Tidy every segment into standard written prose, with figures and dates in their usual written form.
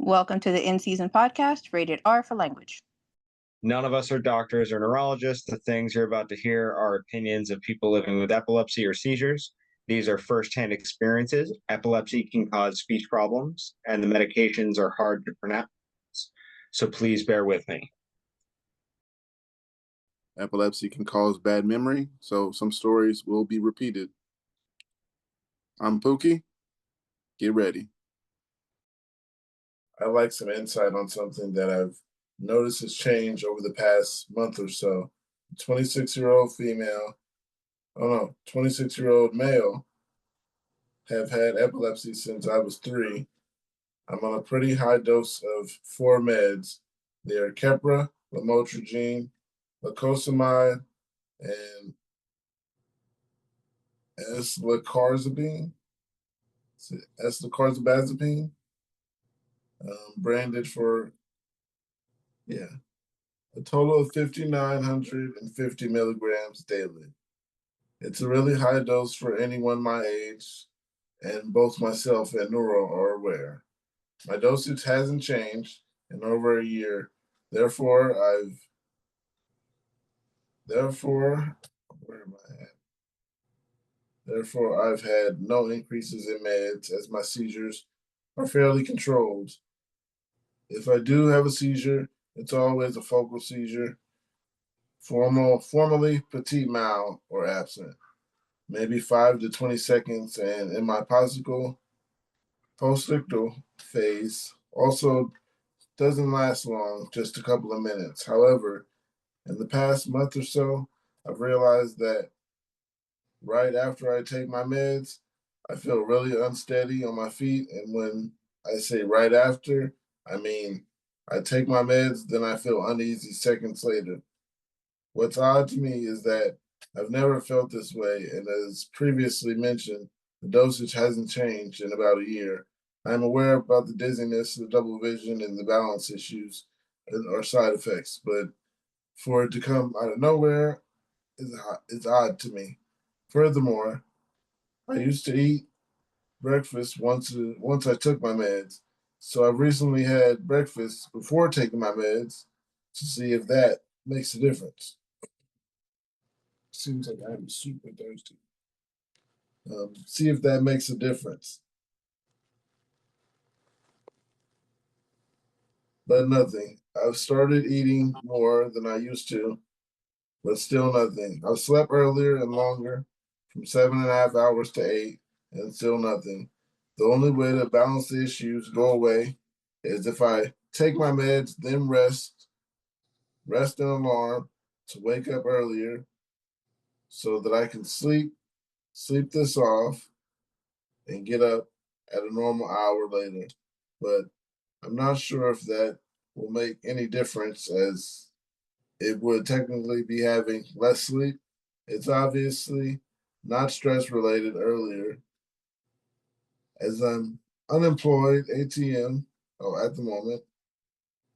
Welcome to the In Season podcast, rated R for language. None of us are doctors or neurologists. The things you're about to hear are opinions of people living with epilepsy or seizures. These are firsthand experiences. Epilepsy can cause speech problems, and the medications are hard to pronounce. So please bear with me. Epilepsy can cause bad memory, so some stories will be repeated. I'm Pookie. Get ready. I'd like some insight on something that I've noticed has changed over the past month or so. 26-year-old female, 26-year-old male have had epilepsy since I was 3. I'm on a pretty high dose of 4 meds. They are Keppra, lamotrigine, lacosamide, and S-lacarzabine, branded for, a total of 5,950 milligrams daily. It's a really high dose for anyone my age, and both myself and Neuro are aware. My dosage hasn't changed in over a year. Therefore, I've had no increases in meds as my seizures are fairly controlled. If I do have a seizure, it's always a focal seizure, formally petit mal or absent, maybe 5 to 20 seconds, and in my postictal phase also doesn't last long, just a couple of minutes. However, in the past month or so, I've realized that right after I take my meds, I feel really unsteady on my feet. And when I say right after, I mean I take my meds, then I feel uneasy seconds later. What's odd to me is that I've never felt this way, and as previously mentioned, the dosage hasn't changed in about a year. I'm aware about the dizziness, the double vision, and the balance issues or side effects, but for it to come out of nowhere is odd to me. Furthermore, I used to eat breakfast once I took my meds, so I've recently had breakfast before taking my meds to see if that makes a difference. Seems like I'm super thirsty. See if that makes a difference. But nothing. I've started eating more than I used to, but still nothing. I've slept earlier and longer, from 7.5 hours to 8, and still nothing. The only way to balance the issues go away is if I take my meds, then rest an alarm to wake up earlier so that I can sleep this off, and get up at a normal hour later. But I'm not sure if that will make any difference, as it would technically be having less sleep. It's obviously not stress related earlier, as I'm unemployed ATM at the moment,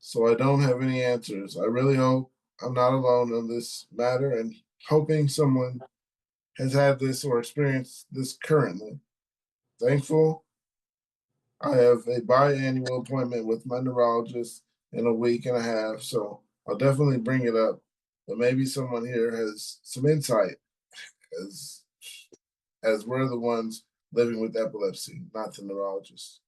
so I don't have any answers. I really hope I'm not alone on this matter, and hoping someone has had this or experienced this currently. Thankful I have a biannual appointment with my neurologist in a week and a half, so I'll definitely bring it up. But maybe someone here has some insight, as we're the ones living with epilepsy, not the neurologist.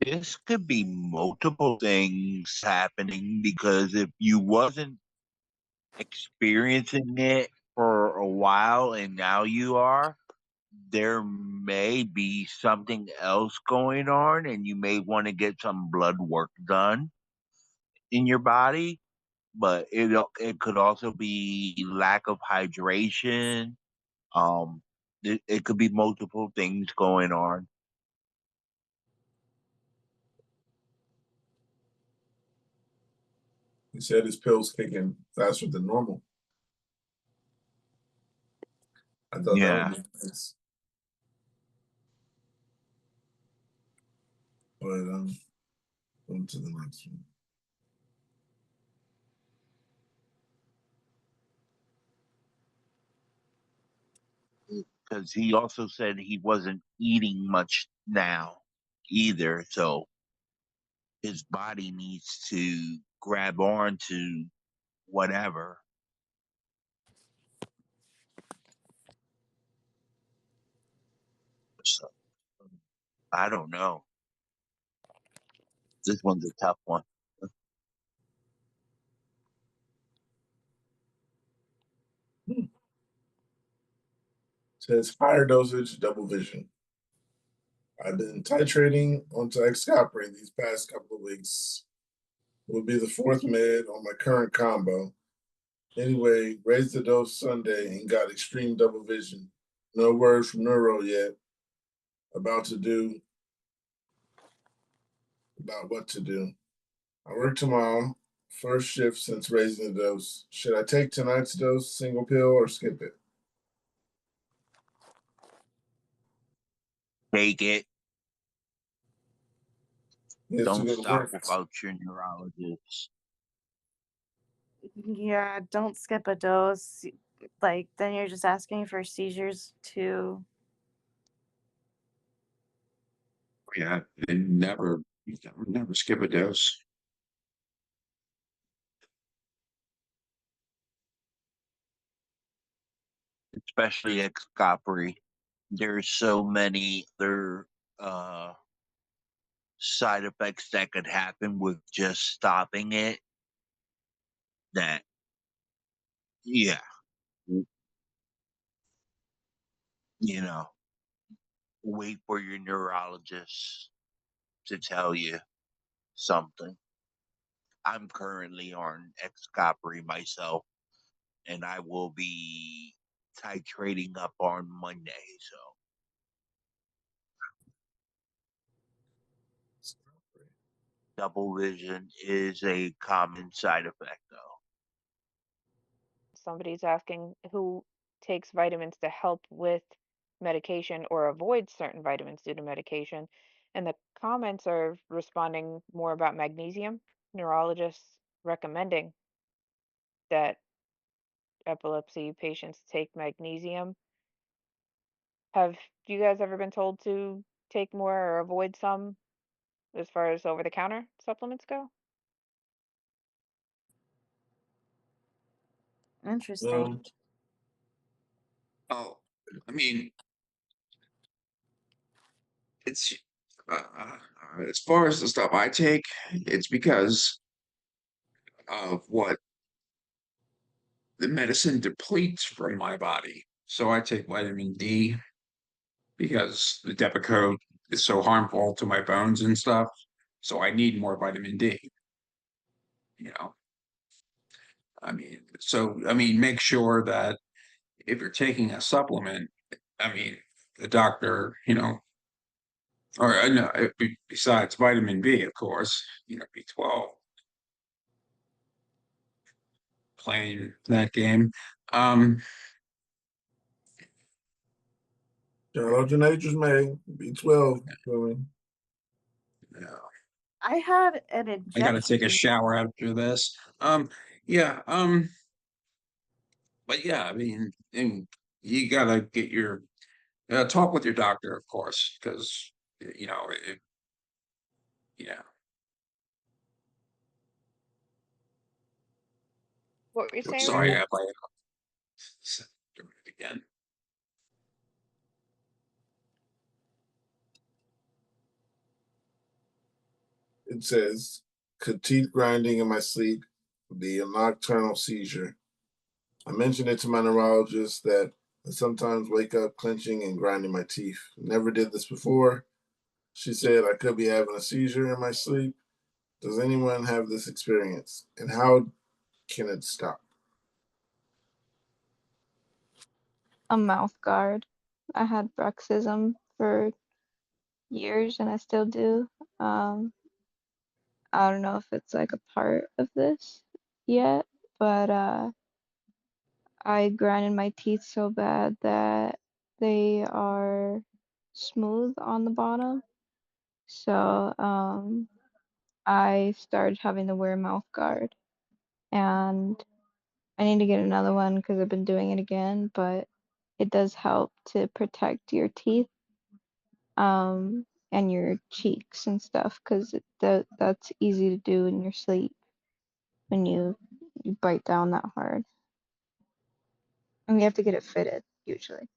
This could be multiple things happening, because if you wasn't experiencing it for a while and now you are, there may be something else going on, and you may want to get some blood work done in your body. But it could also be lack of hydration. It could be multiple things going on. He said his pills kicking faster than normal. I thought that would be nice. But on to the next one. because he also said he wasn't eating much now either. So his body needs to grab on to whatever. So I don't know. This one's a tough one. Says higher dosage double vision. I've been titrating onto Xcopri these past couple of weeks. Will be the fourth med on my current combo. Anyway, raised the dose Sunday and got extreme double vision. No words from neuro yet. About what to do. I work tomorrow. First shift since raising the dose. Should I take tonight's dose, single pill, or skip it? Take it. He has to Don't go to stop work. without your neurologist. Yeah, don't skip a dose. Like, then you're just asking for seizures too. Yeah, and never skip a dose. Especially Xcopri. There's so many other side effects that could happen with just stopping it that, yeah, you know, wait for your neurologist to tell you something. I'm currently on Xcopri myself, and I will be titrating up on Monday. So double vision is a common side effect, though. Somebody's asking who takes vitamins to help with medication or avoids certain vitamins due to medication. And the comments are responding more about magnesium. Neurologists recommending that epilepsy patients take magnesium. Have you guys ever been told to take more or avoid some as far as over the counter supplements go? Interesting. Oh, I mean, it's as far as the stuff I take, it's because of what the medicine depletes from my body. So I take vitamin D because the Depakote is so harmful to my bones and stuff. So I need more vitamin D. You know, make sure that if you're taking a supplement, the doctor, or no, besides vitamin B, of course, B12, playing that game. Shout out to Nature's May, B12. Yeah, I had an I got to take a injection. shower after this. Yeah, but yeah, and you gotta get your talk with your doctor, of course, because you know, yeah. What were you saying, Sorry, Randall? if I do it again. It says, could teeth grinding in my sleep be a nocturnal seizure? I mentioned it to my neurologist that I sometimes wake up clenching and grinding my teeth. Never did this before. She said I could be having a seizure in my sleep. Does anyone have this experience? And how can it stop? A mouth guard. I had bruxism for years and I still do. I don't know if it's like a part of this yet, but I grinded my teeth so bad that they are smooth on the bottom. So I started having to wear a mouth guard and I need to get another one because I've been doing it again, but it does help to protect your teeth and your cheeks and stuff because that's easy to do in your sleep when you bite down that hard. And you have to get it fitted usually.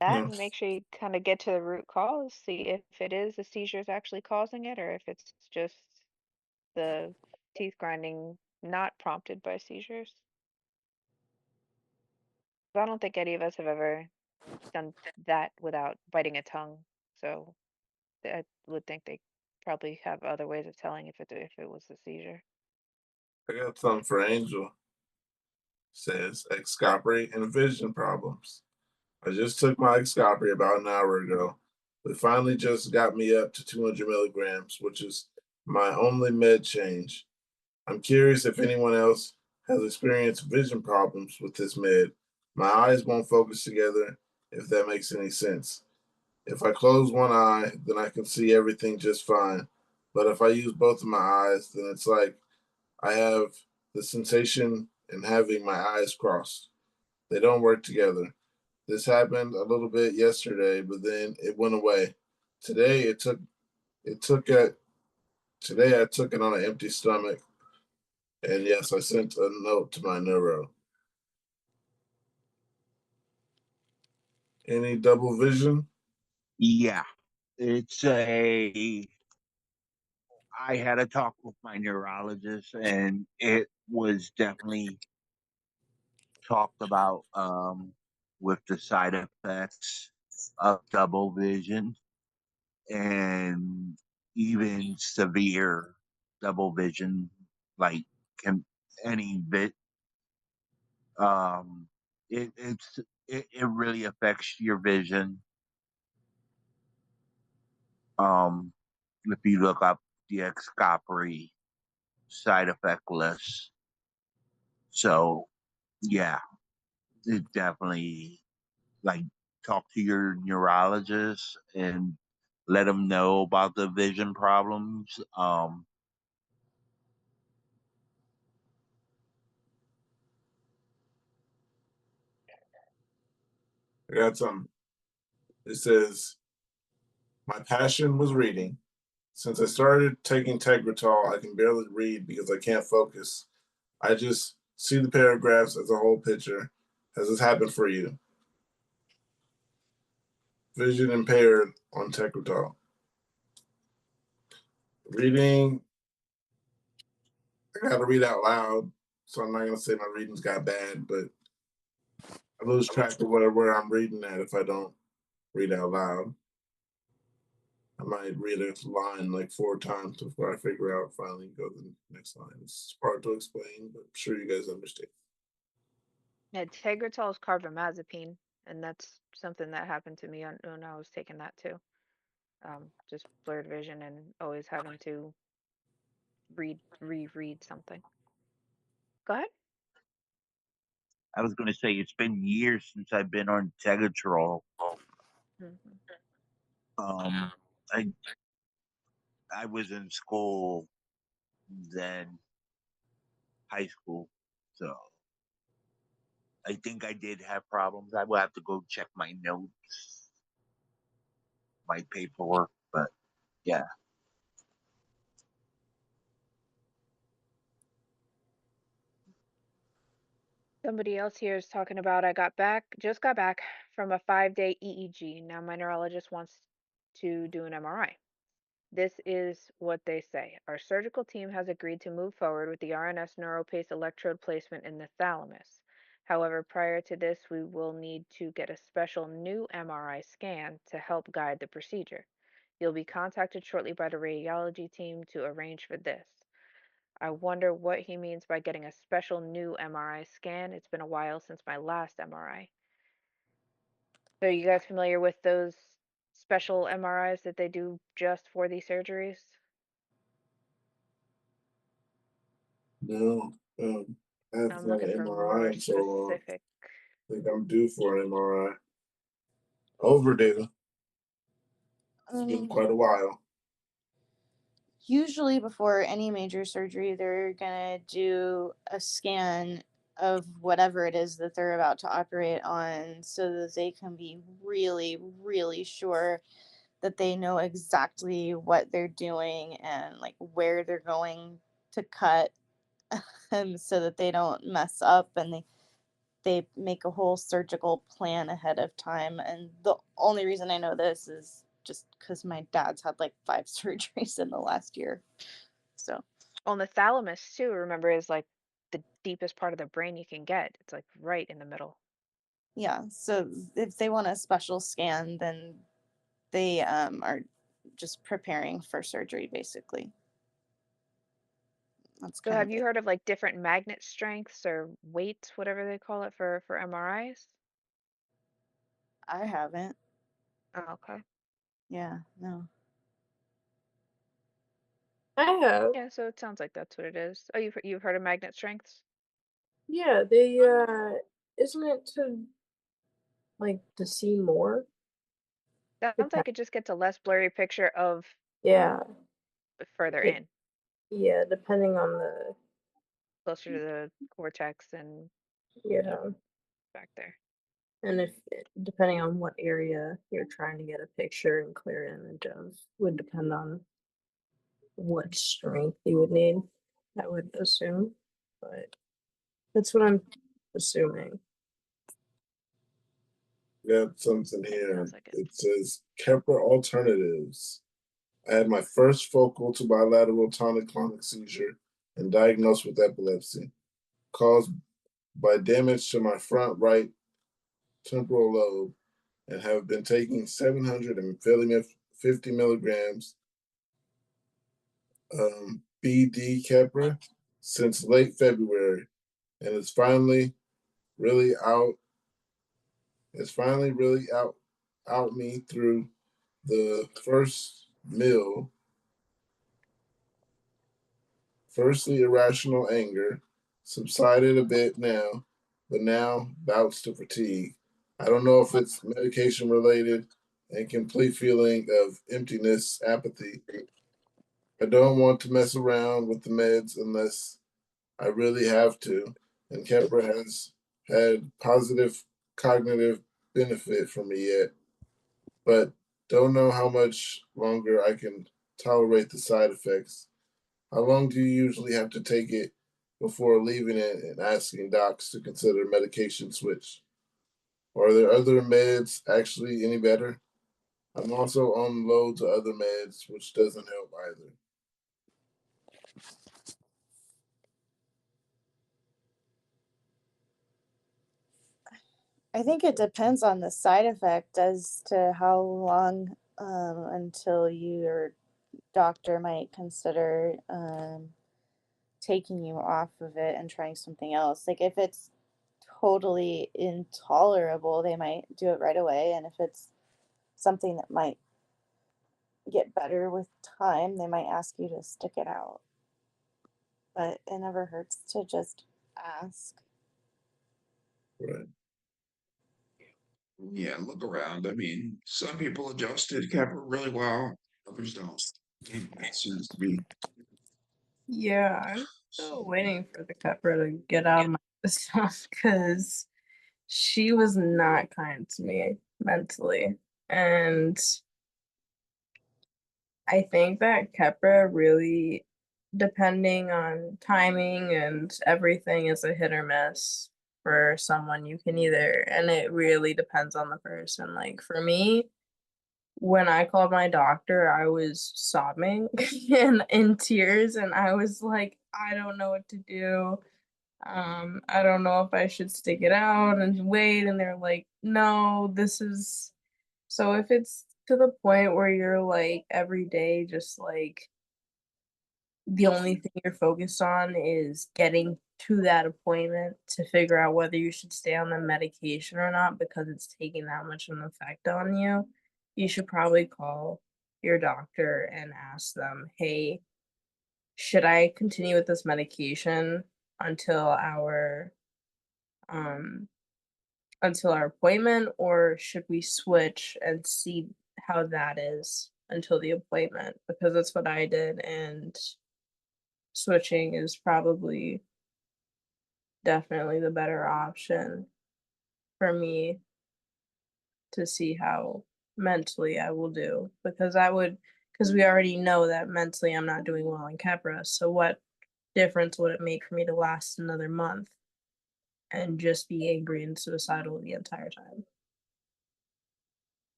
That, Yeah. and make sure you kind of get to the root cause, see if it is the seizures actually causing it or if it's just the teeth grinding not prompted by seizures. I don't think any of us have ever done that without biting a tongue, so I would think they probably have other ways of telling if it was a seizure. I got something for Angel. Says Excopri and vision problems. I just took my Excopri about an hour ago. It finally just got me up to 200 milligrams, which is my only med change. I'm curious if anyone else has experienced vision problems with this med. My eyes won't focus together, if that makes any sense. If I close one eye, then I can see everything just fine. But if I use both of my eyes, then it's like I have the sensation in having my eyes crossed. They don't work together. This happened a little bit yesterday, but then it went away. Today it took it today I took it on an empty stomach, and yes, I sent a note to my neuro. Any double vision? Yeah, it's a. I had a talk with my neurologist, and it was definitely talked about with the side effects of double vision and even severe double vision, like can any bit. Um, it really affects your vision. Um, if you look up the Excopri side effect list, so yeah, it definitely like talk to your neurologist and let them know about the vision problems. I got something. It says my passion was reading. Since I started taking Tegretol, I can barely read because I can't focus. I just see the paragraphs as a whole picture. Has this happened for you? Vision impaired on Tegretol. Reading, I got to read out loud, so I'm not going to say my reading's got bad, but I lose track of where I'm reading at if I don't read out loud. I might read a line like 4 times before I figure out finally go to the next line. It's hard to explain, but I'm sure you guys understand. Yeah, Tegretol is carbamazepine, and that's something that happened to me when I was taking that too. Just blurred vision and always having to reread something. Go ahead. I was going to say it's been years since I've been on Tegatrol. Hmm. Um, I I was in school then, high school, so I think I did have problems. I will have to go check my notes, my paperwork, but yeah. Somebody else here is talking about just got back from a 5-day EEG. Now my neurologist wants to do an MRI. This is what they say. Our surgical team has agreed to move forward with the RNS neuropace electrode placement in the thalamus. However, prior to this, we will need to get a special new MRI scan to help guide the procedure. You'll be contacted shortly by the radiology team to arrange for this. I wonder what he means by getting a special new MRI scan. It's been a while since my last MRI. So, are you guys familiar with those special MRIs that they do just for these surgeries? No, I haven't I'm had looking an for MRI more in so long. specific. I think I'm due for an MRI. Overdue. It's been Um, quite a while. Usually before any major surgery, they're gonna do a scan of whatever it is that they're about to operate on so that they can be really, really sure that they know exactly what they're doing and like where they're going to cut so that they don't mess up and they make a whole surgical plan ahead of time. And the only reason I know this is just because my dad's had like 5 surgeries in the last year. So, On the thalamus too, remember, is like the deepest part of the brain you can get. It's like right in the middle. yeah. So, if they want a special scan, then they are just preparing for surgery, basically. That's So kind have of you it. heard of like different magnet strengths or weights, whatever they call it for MRIs? I haven't. Oh, okay. Yeah, no. I have. Yeah, so it sounds like that's what it is. Oh, you've heard of magnet strengths? Yeah, they isn't it to like to see more? Sounds Dep- like it just gets a less blurry picture of Yeah. further It, in, yeah, depending on the closer to the cortex and yeah. back there. And if depending on what area you're trying to get a picture and clear image of would depend on what strength you would need, I would assume. But that's what I'm assuming. Got something Yeah, it here. sounds like it. It says Kepler alternatives. I had my first focal to bilateral tonic-clonic seizure and diagnosed with epilepsy, caused by damage to my front right temporal lobe, and have been taking 750 milligrams BD Keppra since late February, and really out. It's finally really out me through the first meal. Firstly, irrational anger subsided a bit now, but now bouts to fatigue. I don't know if it's medication related and complete feeling of emptiness, apathy. I don't want to mess around with the meds unless I really have to. And Kepler has had positive cognitive benefit for me yet, but don't know how much longer I can tolerate the side effects. How long do you usually have to take it before leaving it and asking docs to consider medication switch? Are there other meds actually any better? I'm also on loads of other meds, which doesn't help either. I think it depends on the side effect as to how long until your doctor might consider taking you off of it and trying something else. Like if it's totally intolerable, they might do it right away. And if it's something that might get better with time, they might ask you to stick it out. But it never hurts to just ask. Right. Yeah, look around. I mean, some people adjusted Kepler really well, others don't. It seems to be. Yeah, I'm still waiting for the Kepler to get out of my system because she was not kind to me mentally. And I think that Kepra really, depending on timing and everything, is a hit or miss for someone. You can either, and it really depends on the person. Like for me, when I called my doctor, I was sobbing and in tears, and I was like, I don't know what to do. I don't know if I should stick it out and wait. And they're like, no, this is so if it's to the point where you're like every day just like the only thing you're focused on is getting to that appointment to figure out whether you should stay on the medication or not because it's taking that much of an effect on you, you should probably call your doctor and ask them, hey, should I continue with this medication until um our appointment, or should we switch and see how that is until the appointment? Because that's what I did, and switching is probably definitely the better option for me to see how mentally I will do, because we already know that mentally I'm not doing well in Kepra. So what difference would it make for me to last another month and just be angry and suicidal the entire time?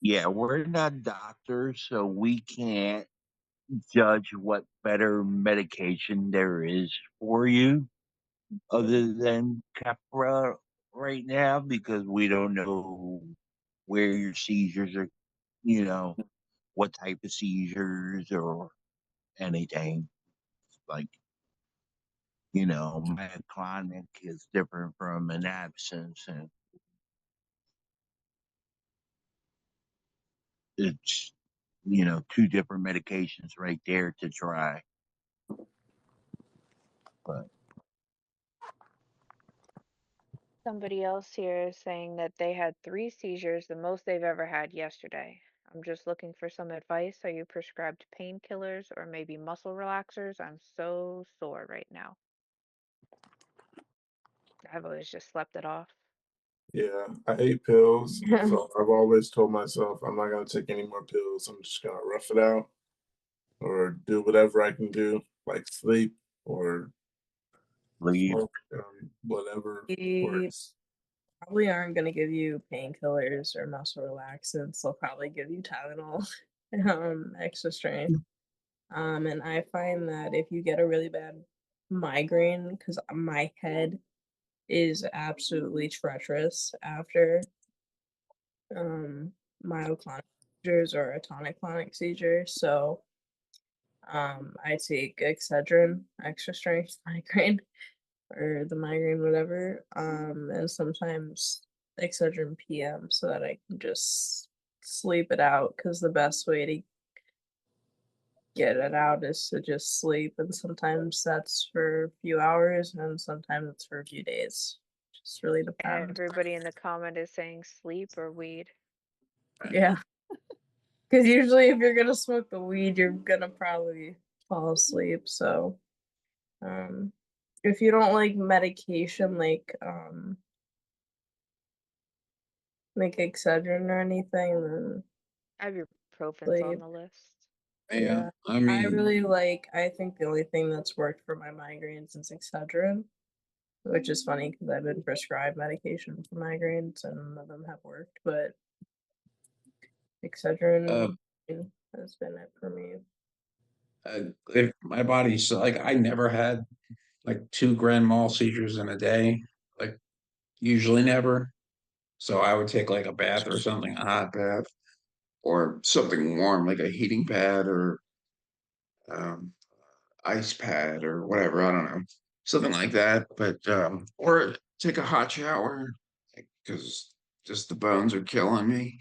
Yeah, we're not doctors, so we can't judge what better medication there is for you other than Capra right now because we don't know where your seizures are, you know, what type of seizures or anything. Like, myoclonic is different from an absence, and it's, two different medications right there to try. But Somebody else here is saying that they had 3 seizures, the most they've ever had yesterday. I'm just looking for some advice. Are you prescribed painkillers or maybe muscle relaxers? I'm so sore right now. I've always just slept it off. Yeah, I hate pills, so I've always told myself I'm not gonna take any more pills. I'm just gonna rough it out or do whatever I can do, like sleep or leave. smoke, whatever We works. probably aren't going to give you painkillers or muscle relaxants. They'll probably give you Tylenol, extra strength. And I find that if you get a really bad migraine, because my head is absolutely treacherous after um myoclonic seizures or a tonic-clonic seizure. So I take Excedrin, extra strength migraine, or the migraine, whatever, and sometimes Excedrin PM so that I can just sleep it out. Because the best way to get it out is to just sleep, and sometimes that's for a few hours, and sometimes it's for a few days. Just really depends. Everybody in the comment is saying sleep or weed. Yeah, because usually if you're gonna smoke the weed, you're gonna probably fall asleep. So, um, if you don't like medication, like Excedrin or anything, then Ibuprofen's on sleep. the list. Yeah, Yeah. I I mean, really I think the only thing that's worked for my migraines is Excedrin, which is funny because I've been prescribed medication for migraines and none of them have worked, but uh, Excedrin has been it for me. if my body's like, I never had like 2 grand mal seizures in a day, like usually never. So I would take like a bath or something, a hot bath, or something warm, like a heating pad or um, ice pad or whatever. I don't know, something like that. But or take a hot shower because just the bones are killing me.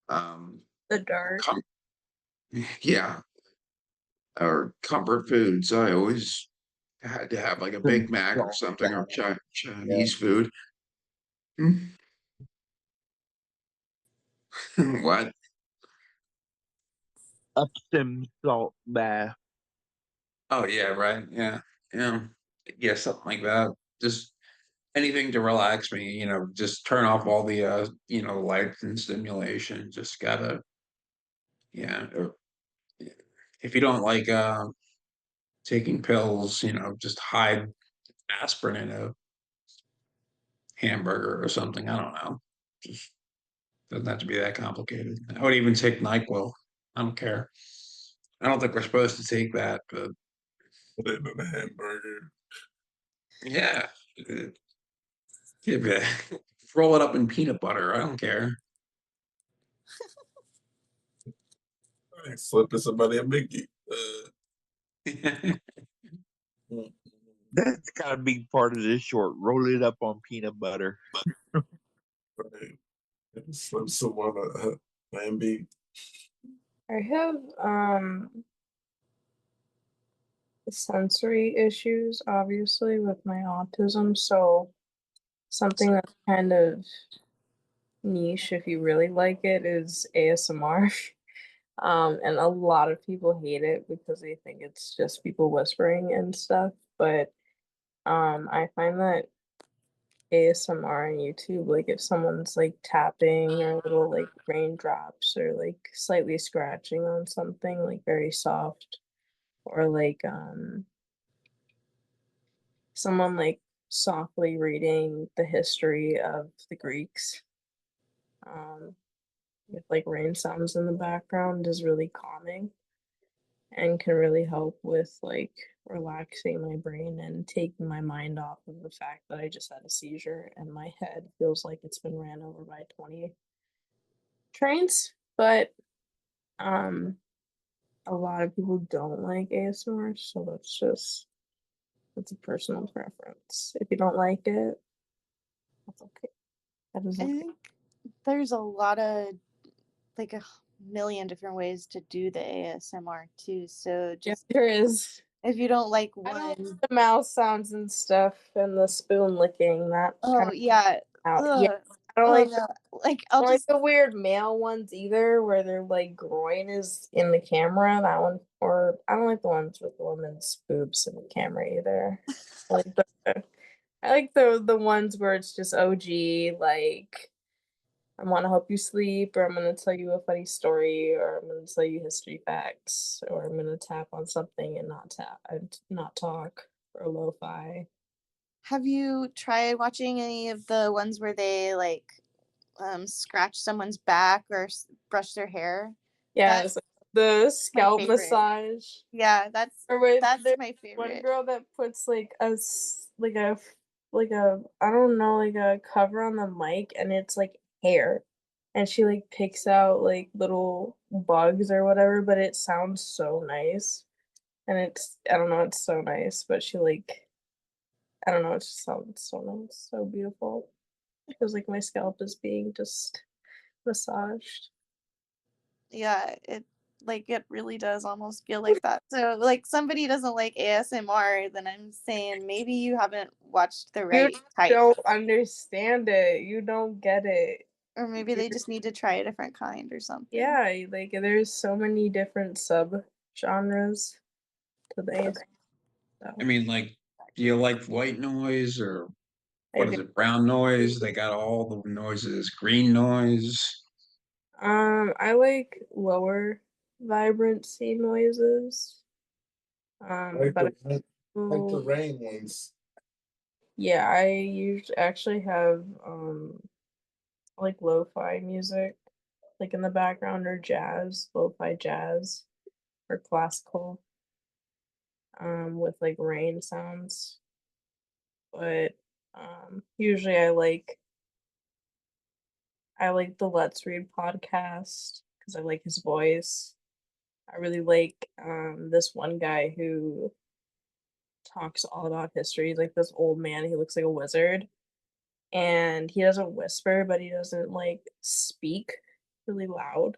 Um, The dark. com- yeah, or comfort foods. I always had to have like a Some Big Mac or salt something or bath. Yeah. Chinese food. Hmm. What? Epsom salt bath. Oh yeah, right. Yeah, yeah, yeah, something like that. Just anything to relax me. Just turn off all the lights and stimulation. Just gotta, yeah. If you don't like taking pills, just hide aspirin in a hamburger or something. I don't know. Just doesn't have to be that complicated. I would even take NyQuil. I don't care. I don't think we're supposed to take that, but Put it in a hamburger. yeah, give it, roll it up in peanut butter. I don't care. Like slipping somebody a Mickey. Mm, That's gotta be part of this short. Roll it up on peanut butter. right. Slip someone a Lamb. I have sensory issues obviously with my autism, so something that's kind of niche if you really like it is ASMR. And a lot of people hate it because they think it's just people whispering and stuff. But I find that ASMR on YouTube, like if someone's like tapping or little like raindrops or like slightly scratching on something like very soft, or like someone like softly reading the history of the Greeks, um, with like rain sounds in the background is really calming and can really help with like relaxing my brain and taking my mind off of the fact that I just had a seizure and my head feels like it's been ran over by 20 trains. But um a lot of people don't like ASMR, so that's a personal preference. If you don't like it, that's okay. That is I okay. think there's a lot of like a million different ways to do the ASMR too. So Yeah, just there is. if you don't like I don't one, like the mouse sounds and stuff and the spoon licking. That kind oh of yeah, out. Yeah, ugh, I don't oh like no, like I'll don't like just the weird male ones either, where their like groin is in the camera. That one, or I don't like the ones with the women's boobs in the camera either. I like the I like the ones where it's just OG, like I want to help you sleep, or I'm gonna tell you a funny story, or I'm gonna tell you history facts, or I'm gonna tap on something and not talk, or lo-fi. have you tried watching any of the ones where they like scratch someone's back or brush their hair? Yeah, That's it's like the my scalp favorite. massage. Yeah, Or with that's there's my one favorite. girl that puts like like a I don't know, like a cover on the mic, and it's like hair. And she like picks out like little bugs or whatever, but it sounds so nice. And it's I don't know, it's so nice, but she like I don't know, it just sounds so nice, so beautiful. It feels like my scalp is being just massaged. Yeah, it really does almost feel like that. So like somebody doesn't like ASMR, then I'm saying maybe you haven't watched the You right type, don't understand it. You don't get it. or maybe they just need to try a different kind or something. Yeah, like there's so many different sub genres to the ASMR. I So mean, like, do you like white noise or I what is do. it, brown noise? They got all the noises, green noise. I like lower vibrancy noises. Like But the rain- like the I rain ones. yeah, I usually actually have like lo-fi music like in the background, or jazz, lo-fi jazz or classical with like rain sounds. But usually I like the Let's Read podcast because I like his voice. I really like this one guy who talks all about history. He's like this old man. He looks like a wizard, and he doesn't whisper, but he doesn't like speak really loud.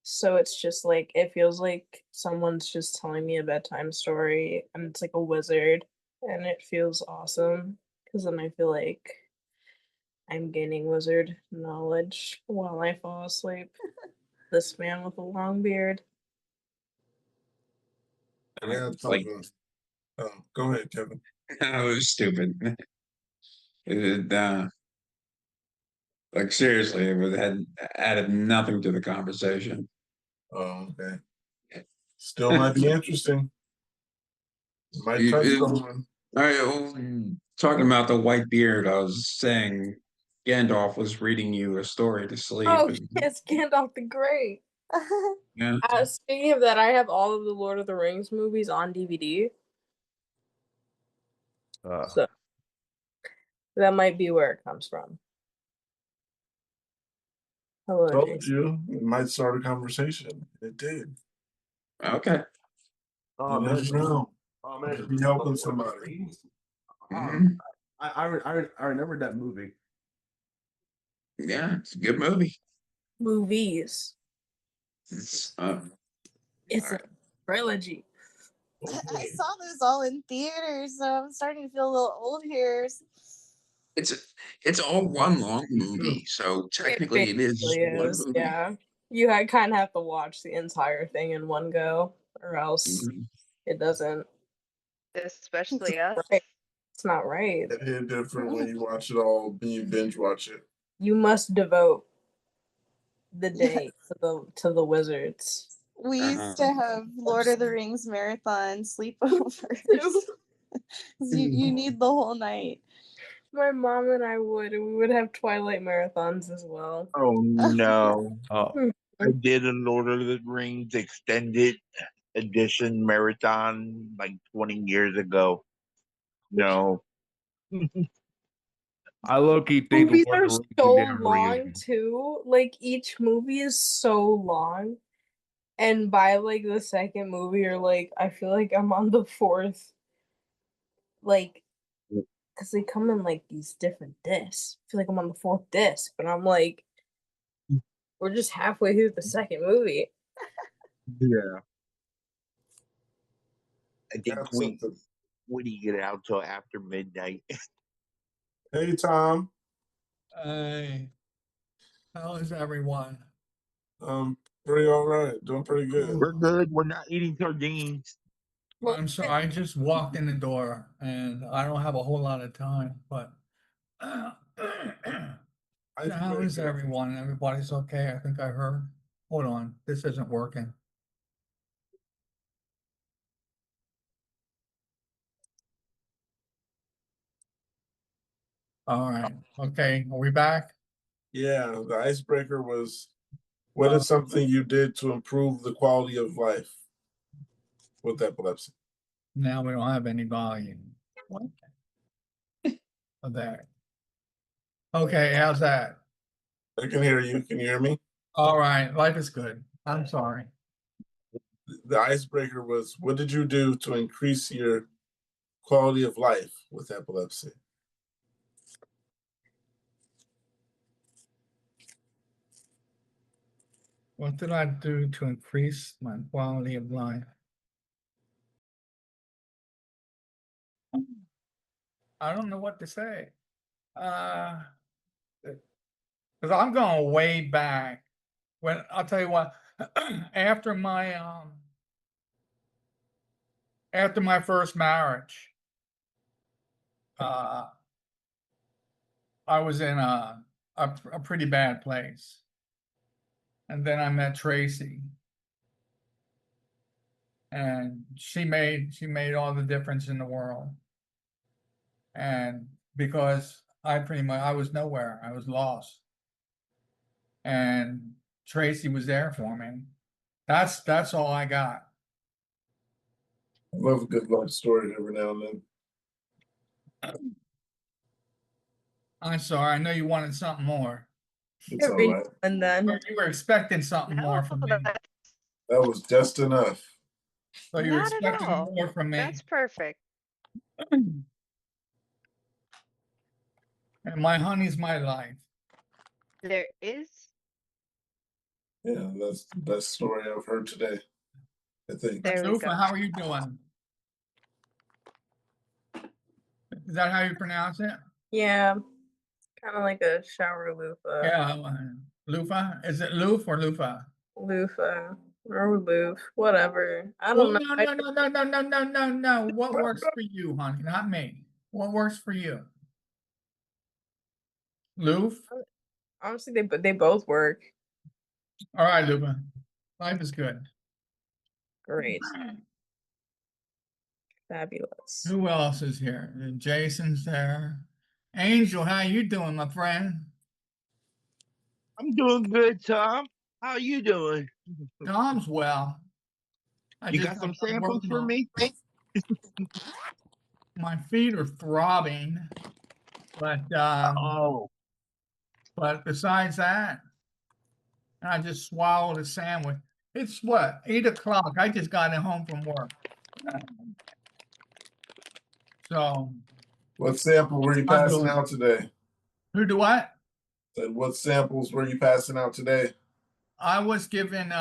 So it's just like it feels like someone's just telling me a bedtime story, and it's like a wizard, and it feels awesome because then I feel like I'm gaining wizard knowledge while I fall asleep. This man with a long beard. Yeah, it's Like, talking. Oh, go ahead, Kevin. that was stupid. It, like seriously, it had added nothing to the conversation. Oh, okay. Still might be interesting. Might touch All someone. right, well, talking about the white beard, I was saying Gandalf was reading you a story to sleep, Oh, and yes, Gandalf the Grey. yeah, Speaking of that, I have all of the Lord of the Rings movies on DVD, so that might be where it comes from. Hello, Told Jason. you it might start a conversation. It did. okay. You never know. Oh You man, could be helping somebody. Mhm. I remember that movie. Yeah, it's a good movie. Movies. It's It's all a right. trilogy. I saw those all in theaters, so I'm starting to feel a little old here. It's it's all one long True. movie, so It technically it is basically one is, movie. yeah. You kind of have to watch the entire thing in one go, or else it doesn't. Especially us. Right. It's not right. It hit different when you watch it all, when you binge watch it. You must devote the day to the wizards. We used to have Lord of the Rings marathon sleepovers. You need the whole night. My mom and I would, and we would have Twilight marathons as well. Oh no. Oh, I did a Lord of the Rings extended edition marathon like 20 years ago. No. I low-key think Movies Lord are of the Rings so should get a long reunion. too. Like each movie is so long. And by like the second movie, you're like, I feel like I'm on the fourth, like, because they come in like these different discs. I feel like I'm on the fourth disc, but I'm like, we're just halfway through the second movie. Yeah. I think That's we something. wouldn't get out till after midnight. Hey, Tom. Hey, how is everyone? Pretty all right. Doing pretty good. We're good. We're not eating sardines. I'm sorry, I just walked in the door and I don't have a whole lot of time, but how is Icebreaker. everyone? Everybody's okay, I think I heard. Hold on, this isn't working. All right, okay, are we back? Yeah, the icebreaker was, what is something you did to improve the quality of life with epilepsy? Now we don't have any volume. What? Oh, there. Okay, how's that? I can hear you. Can you hear me? All right, life is good. I'm sorry. The icebreaker was, what did you do to increase your quality of life with epilepsy? What did I do to increase my quality of life? I don't know what to say. Because I'm going way back. When I'll tell you what, after my first marriage, uh, I was in a pretty bad place, and then I met Tracy, and she made all the difference in the world. And because I was nowhere, I was lost, and Tracy was there for me. That's all I got. I love a good love story every now and then. I'm sorry, I know you wanted something more. It's all Every now right. and then. You were expecting something more No, from me. That was just enough. So you were not at expecting all. more from me. That's perfect. And my honey's my life. There is. Yeah, that's the best story I've heard today, I think. There we Lufa, go. how are you doing? Is that how you pronounce it? Yeah, kind of like a shower loofah. Yeah, Lufa. Is it Luf or Lufa? Loofah or loof, whatever. I Well, don't know. no. What works for you, honey? Not me. What works for you? Luf? Honestly, they both work. All right, Lufa. Life is good. Great. Fabulous. Who else is here? Jason's there. Angel, how you doing, my friend? I'm doing good, Tom. How you doing? Tom's well. I You just got got some done samples working for on me? my feet are throbbing, but Oh, besides that, I just swallowed a sandwich. It's what, 8 o'clock. I just got home from work. So What sample were you I'm passing doing out today? who do what? Said, what samples were you passing out today? I was given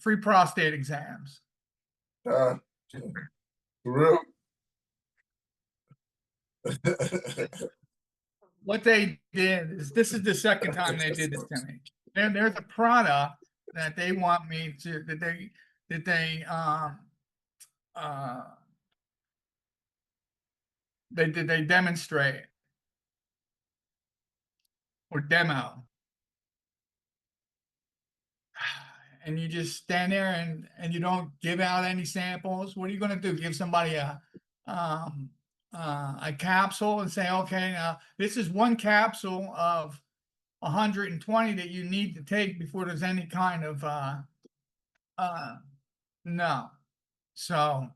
free prostate exams. For real? what they did is this is the second time they did this to me. There's a product that they want me to that uh they demonstrate or demo. And you just stand there and you don't give out any samples. What are you going to do? Give somebody a capsule and say, okay, now this is one capsule of 120 that you need to take before there's any kind of no. So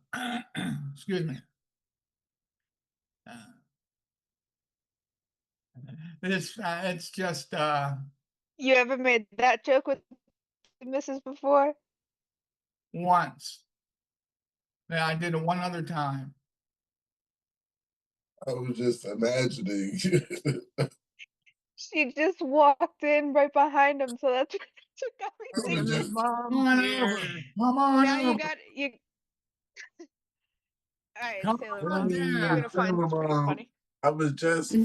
excuse me. It's just You ever made that joke with the missus before? once. Yeah, I did it one other time. I was just imagining. She just walked in right behind him, so that's what got me I was thinking. just, Come on over. Come on Now you over. got you. All right, Come Sailor on Mom, you're down. gonna find this pretty funny. I was just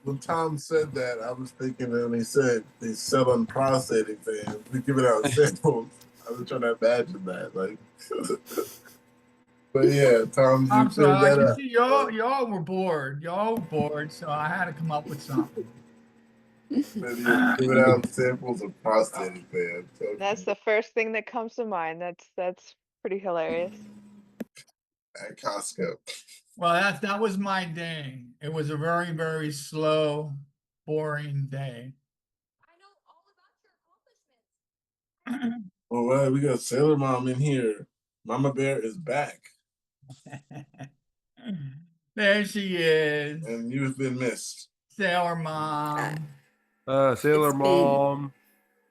when Tom said that, I was thinking when he said he's selling prostate fans, we giving out samples. I was trying to imagine that, like. But yeah, Tom, you I'm cleared sorry. I that can up. see y'all were bored. Y'all were bored, so I had to come up with something. But yeah, giving out samples of prostate fans. That's the first thing that comes to mind. That's pretty hilarious. At Costco. Well, that was my day. It was a very, very slow, boring day. All right, we got Sailor Mom in here. Mama Bear is back, There she is. and you've been missed. Sailor Mom. Sailor Mom.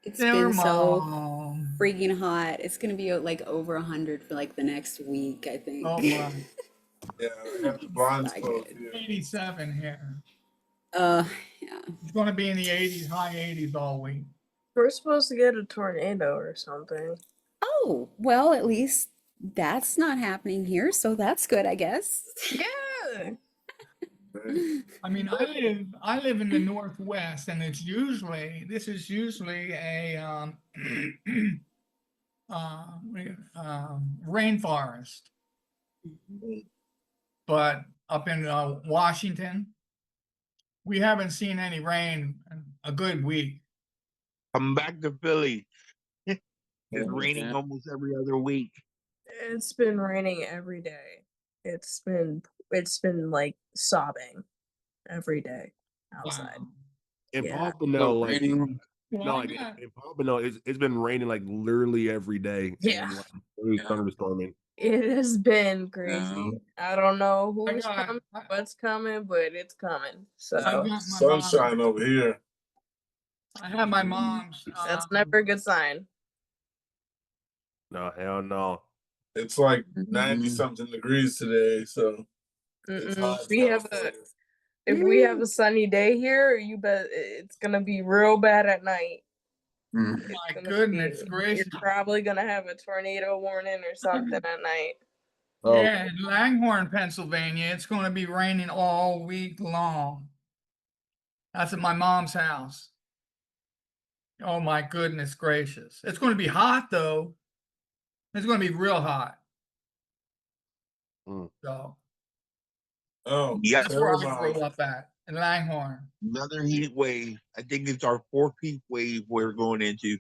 It's Sailor been so Mom. freaking hot. It's gonna be like over 100 for like the next week, I Oh think. my. Yeah, I got the It's blinds not closed good. here. 87 here. Yeah. It's going to be in the 80s, high 80s all week. We're supposed to get a tornado or something. Oh, well, at least that's not happening here, so that's good, I guess. Yeah. I mean, I live in the Northwest, and this is usually a rainforest. But up in Washington, we haven't seen any rain in a good week. Come back to Philly. It's Yeah. raining almost every other week. It's been raining every day. It's been like sobbing every day outside. Wow. In Yeah. Pompano, like Raining. Well, no, I like got, in Pompano, it's been raining like literally every day, Yeah. and like very Yeah. thunderstorming. It has been crazy. Yeah. I don't know I who's got, coming, what's coming, but it's coming. So I got my Sunshine over here. I have my mom's. that's never a good sign. No, hell no. It's like Mhm. 90 something degrees today, so it's hot. If we have a sunny day here, you bet it's gonna be real bad at night. Mm. It's My gonna goodness be, gracious. you're probably gonna have a tornado warning or something at night. Oh, Yeah, in Langhorne, Pennsylvania, it's going to be raining all week long. That's at my mom's house. Oh my goodness gracious. It's going to be hot though. It's going to be real hot. Mm. So oh, Yeah, that's where Sailor I grew Mom. up at, in Langhorne. another heat wave. I think it's our fourth heat wave we're going into.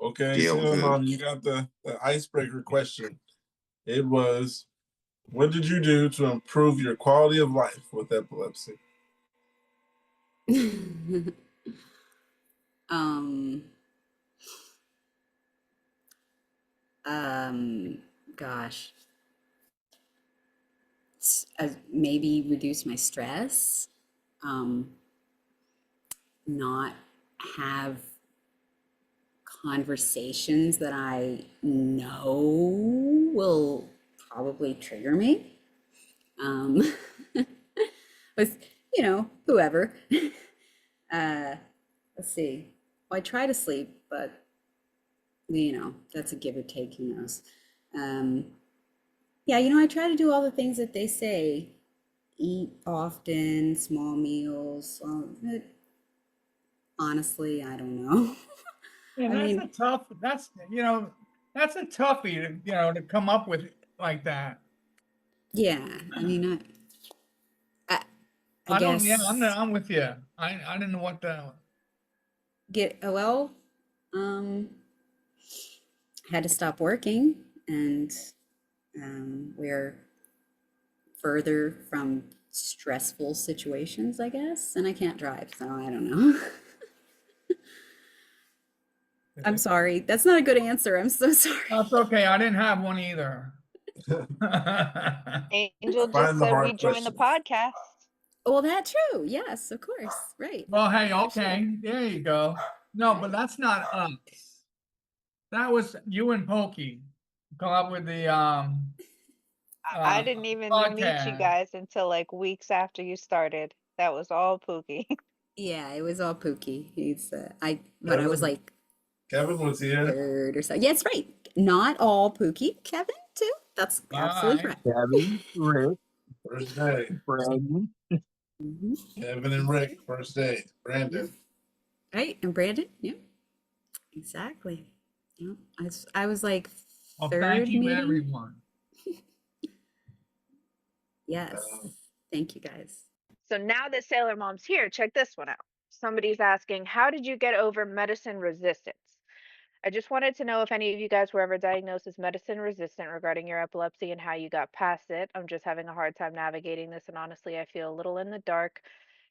Okay, Deal with Sailor it. Mom, you got the icebreaker question. It was, what did you do to improve your quality of life with epilepsy? um, Gosh. Maybe reduce my stress. Not have conversations that I know will probably trigger me. With, whoever. Let's see. Well, I try to sleep, but that's a give or take, who knows. Yeah, I try to do all the things that they say. Eat often, small meals. Honestly, I don't know. Yeah, I that's mean, a tough. That's a toughie to come up with like that. yeah, I mean, I I don't. Yeah, guess I'm with you. I didn't know what the. well, um, had to stop working, and we're further from stressful situations, I guess, and I can't drive, so I don't know. I'm sorry. That's not a good answer. I'm so sorry. That's okay. I didn't have one either. Angel just Find the said hard rejoin the questions. podcast. Well, that's true. Yes, of course. Right. Well, hey, For sure. okay, there you go. No, but that's not us. That was you and Pokey come up with the I didn't even meet you podcast. guys until like weeks after you started. That was all Pookie. Yeah, it was all Pookie. But I was like Kevin was here. third or so. Yeah, it's right. Not all Pookie. Kevin too. That's absolutely Right. correct. Kevin, Rick, First day. Brandon. Mhm. Kevin and Rick, first day. Brandon. Right, and Brandon. Yeah, exactly. Yeah, I was like Well, thank third you, meeting. everyone. Yes. Thank you guys. So now that Sailor Mom's here, check this one out. Somebody's asking, how did you get over medicine resistance? I just wanted to know if any of you guys were ever diagnosed as medicine resistant regarding your epilepsy and how you got past it. I'm just having a hard time navigating this, and honestly, I feel a little in the dark.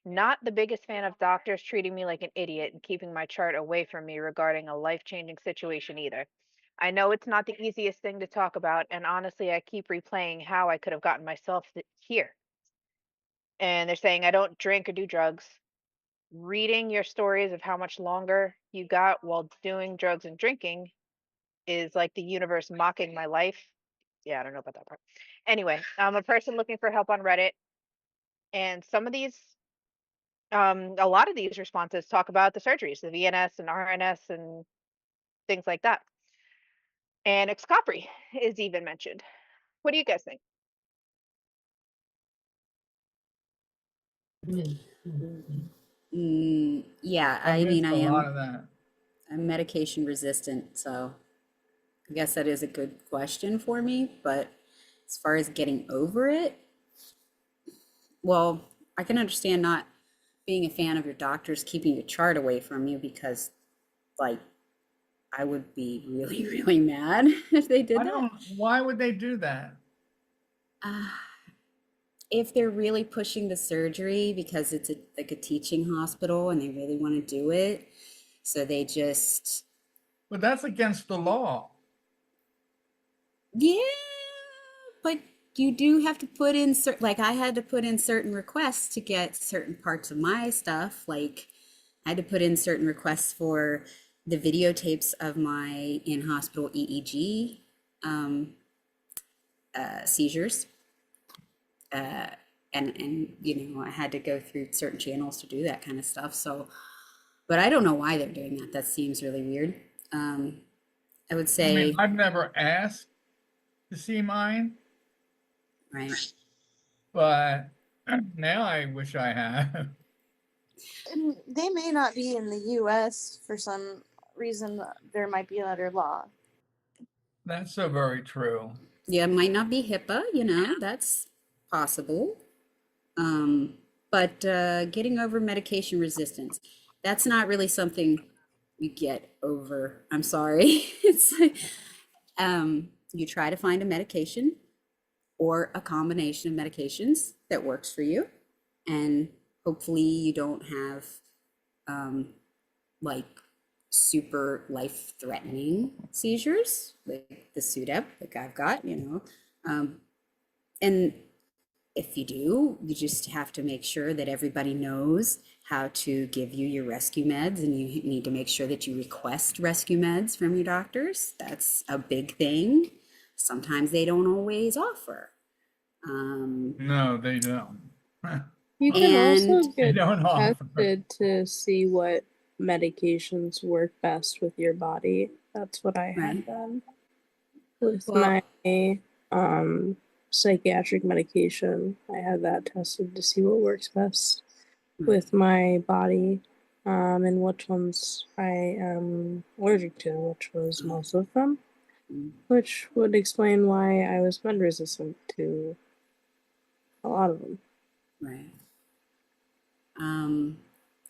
Not the biggest fan of doctors treating me like an idiot and keeping my chart away from me regarding a life changing situation either. I know it's not the easiest thing to talk about, and honestly, I keep replaying how I could have gotten myself here. And they're saying, I don't drink or do drugs. Reading your stories of how much longer you got while doing drugs and drinking is like the universe mocking my life. Yeah, I don't know about that part. Anyway, I'm a person looking for help on Reddit, and a lot of these responses talk about the surgeries, the VNS and RNS and things like that. And Excopri is even mentioned. What do you guys think? Yeah, I I mean, missed a lot of that. I'm medication resistant, so I guess that is a good question for me. But as far as getting over it, well, I can understand not being a fan of your doctors keeping your chart away from you because, like, I would be really, really mad if they did I that. don't. Why would they do that? Uh, if they're really pushing the surgery because it's like a teaching hospital and they really want to do it, so they just, But that's against the law. yeah, but you do have to put in like I had to put in certain requests to get certain parts of my stuff. Like I had to put in certain requests for the videotapes of my in-hospital EEG seizures. And I had to go through certain channels to do that kind of stuff. So, but I don't know why they're doing that. That seems really weird. I would I mean, say, I've never asked to see mine, right. but now I wish I had. And they may not be in the US for some reason. There might be another law. That's so very true. Yeah, it might not be HIPAA, that's possible. But getting over medication resistance, that's not really something you get over. I'm sorry. It's like you try to find a medication or a combination of medications that works for you. And hopefully you don't have like super life threatening seizures like the SUDEP, like I've got, and if you do, you just have to make sure that everybody knows how to give you your rescue meds, and you need to make sure that you request rescue meds from your doctors. That's a big thing. Sometimes they don't always offer. No, they don't. You can also And They get don't offer. tested to see what medications work best with your body. That's what I Right. had done with Well- my psychiatric medication. I had that tested to see what works best Right. with my body, and which ones I am allergic to, which was most of them, which would explain why I was med resistant to a lot of them. Right.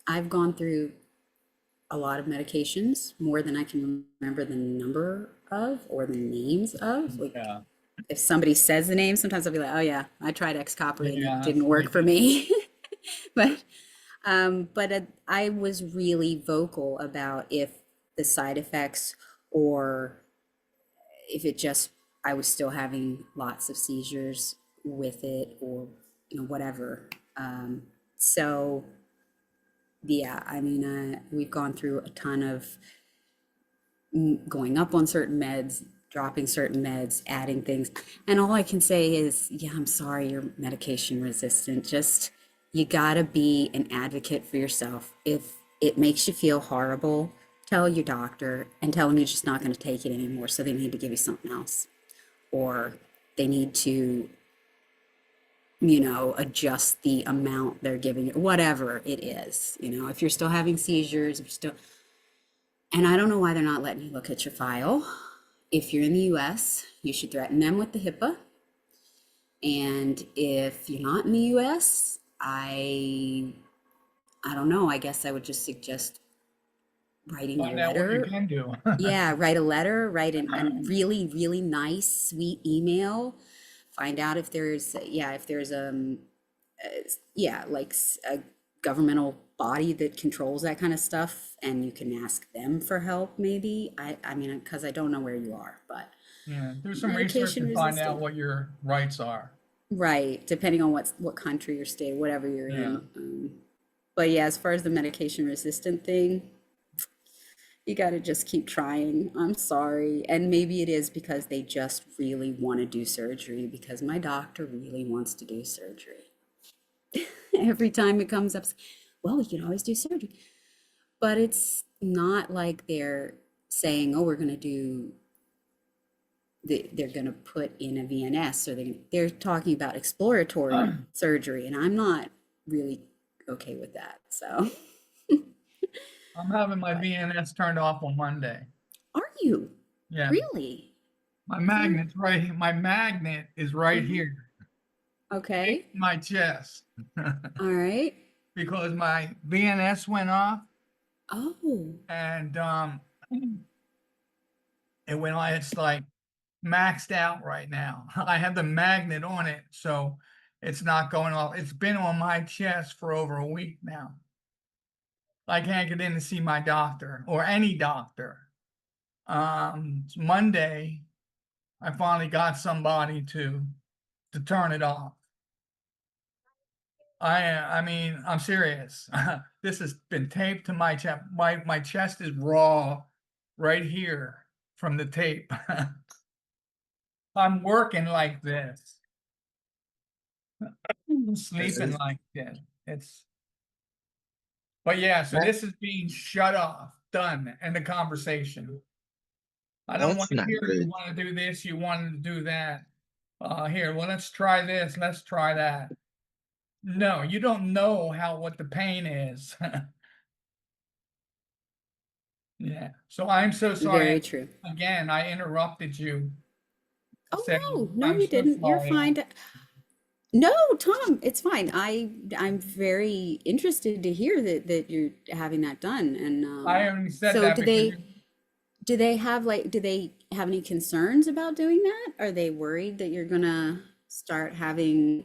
I've gone through a lot of medications, more than I can remember the number of or the names of. Like, Yeah. if somebody says the name, sometimes I'll be like, oh yeah, I tried X copper and Yeah, it that's didn't work for me. but I was really vocal about if the side effects, or if it just, I was still having lots of seizures with it, or whatever. So yeah, I mean, we've gone through a ton of going up on certain meds, dropping certain meds, adding things. And all I can say is, yeah, I'm sorry you're medication resistant. Just, you gotta be an advocate for yourself. If it makes you feel horrible, tell your doctor and tell them you're just not going to take it anymore. So they need to give you something else, or they need to, adjust the amount they're giving you, whatever it is. If you're still having seizures, if you're still, and I don't know why they're not letting you look at your file. If you're in the US, you should threaten them with the HIPAA. And if you're not in the US, I don't know, I guess I would just suggest writing a Find out what you letter. can do. Yeah, write a letter, write a really, really nice, sweet email. Find out if there's, like a governmental body that controls that kind of stuff, and you can ask them for help, maybe. I mean, because I don't know where you are, but Yeah, do some research medication and find out resistant. what your rights are. Right, depending on what country or state, whatever you're Yeah. in. But yeah, as far as the medication resistant thing, you got to just keep trying. I'm sorry. And maybe it is because they just really want to do surgery, because my doctor really wants to do surgery. Every time it comes up, well, we can always do surgery. But it's not like they're saying, oh, they're going to put in a VNS, or they're talking about exploratory surgery. And I'm not really okay with that. So, I'm having my VNS turned off on Monday. are you? Yeah. Really? My magnet's right here. My magnet is right here. Okay. In my chest. All right. Because my VNS went off. Oh. And it's like maxed out right now. I have the magnet on it, so it's not going off. It's been on my chest for over a week now. I can't get in to see my doctor or any doctor. Monday, I finally got somebody to turn it off. I mean, I'm serious. This has been taped to my chest. My chest is raw right here from the tape. I'm working like this. Sleeping like this. But yeah, so this is being shut off, done, end of conversation. I don't want That's to not hear you good. want to do this, you want to do that. Here, well, let's try this, let's try that. No, you don't know what the pain is. Yeah. So I'm so Very sorry. true. Again, I interrupted you. Oh, no, I'm you so didn't. You're sorry. fine. No, Tom, it's fine. I'm very interested to hear that you're having that done. And I only said so that do because they have any concerns about doing that? Are they worried that you're gonna start having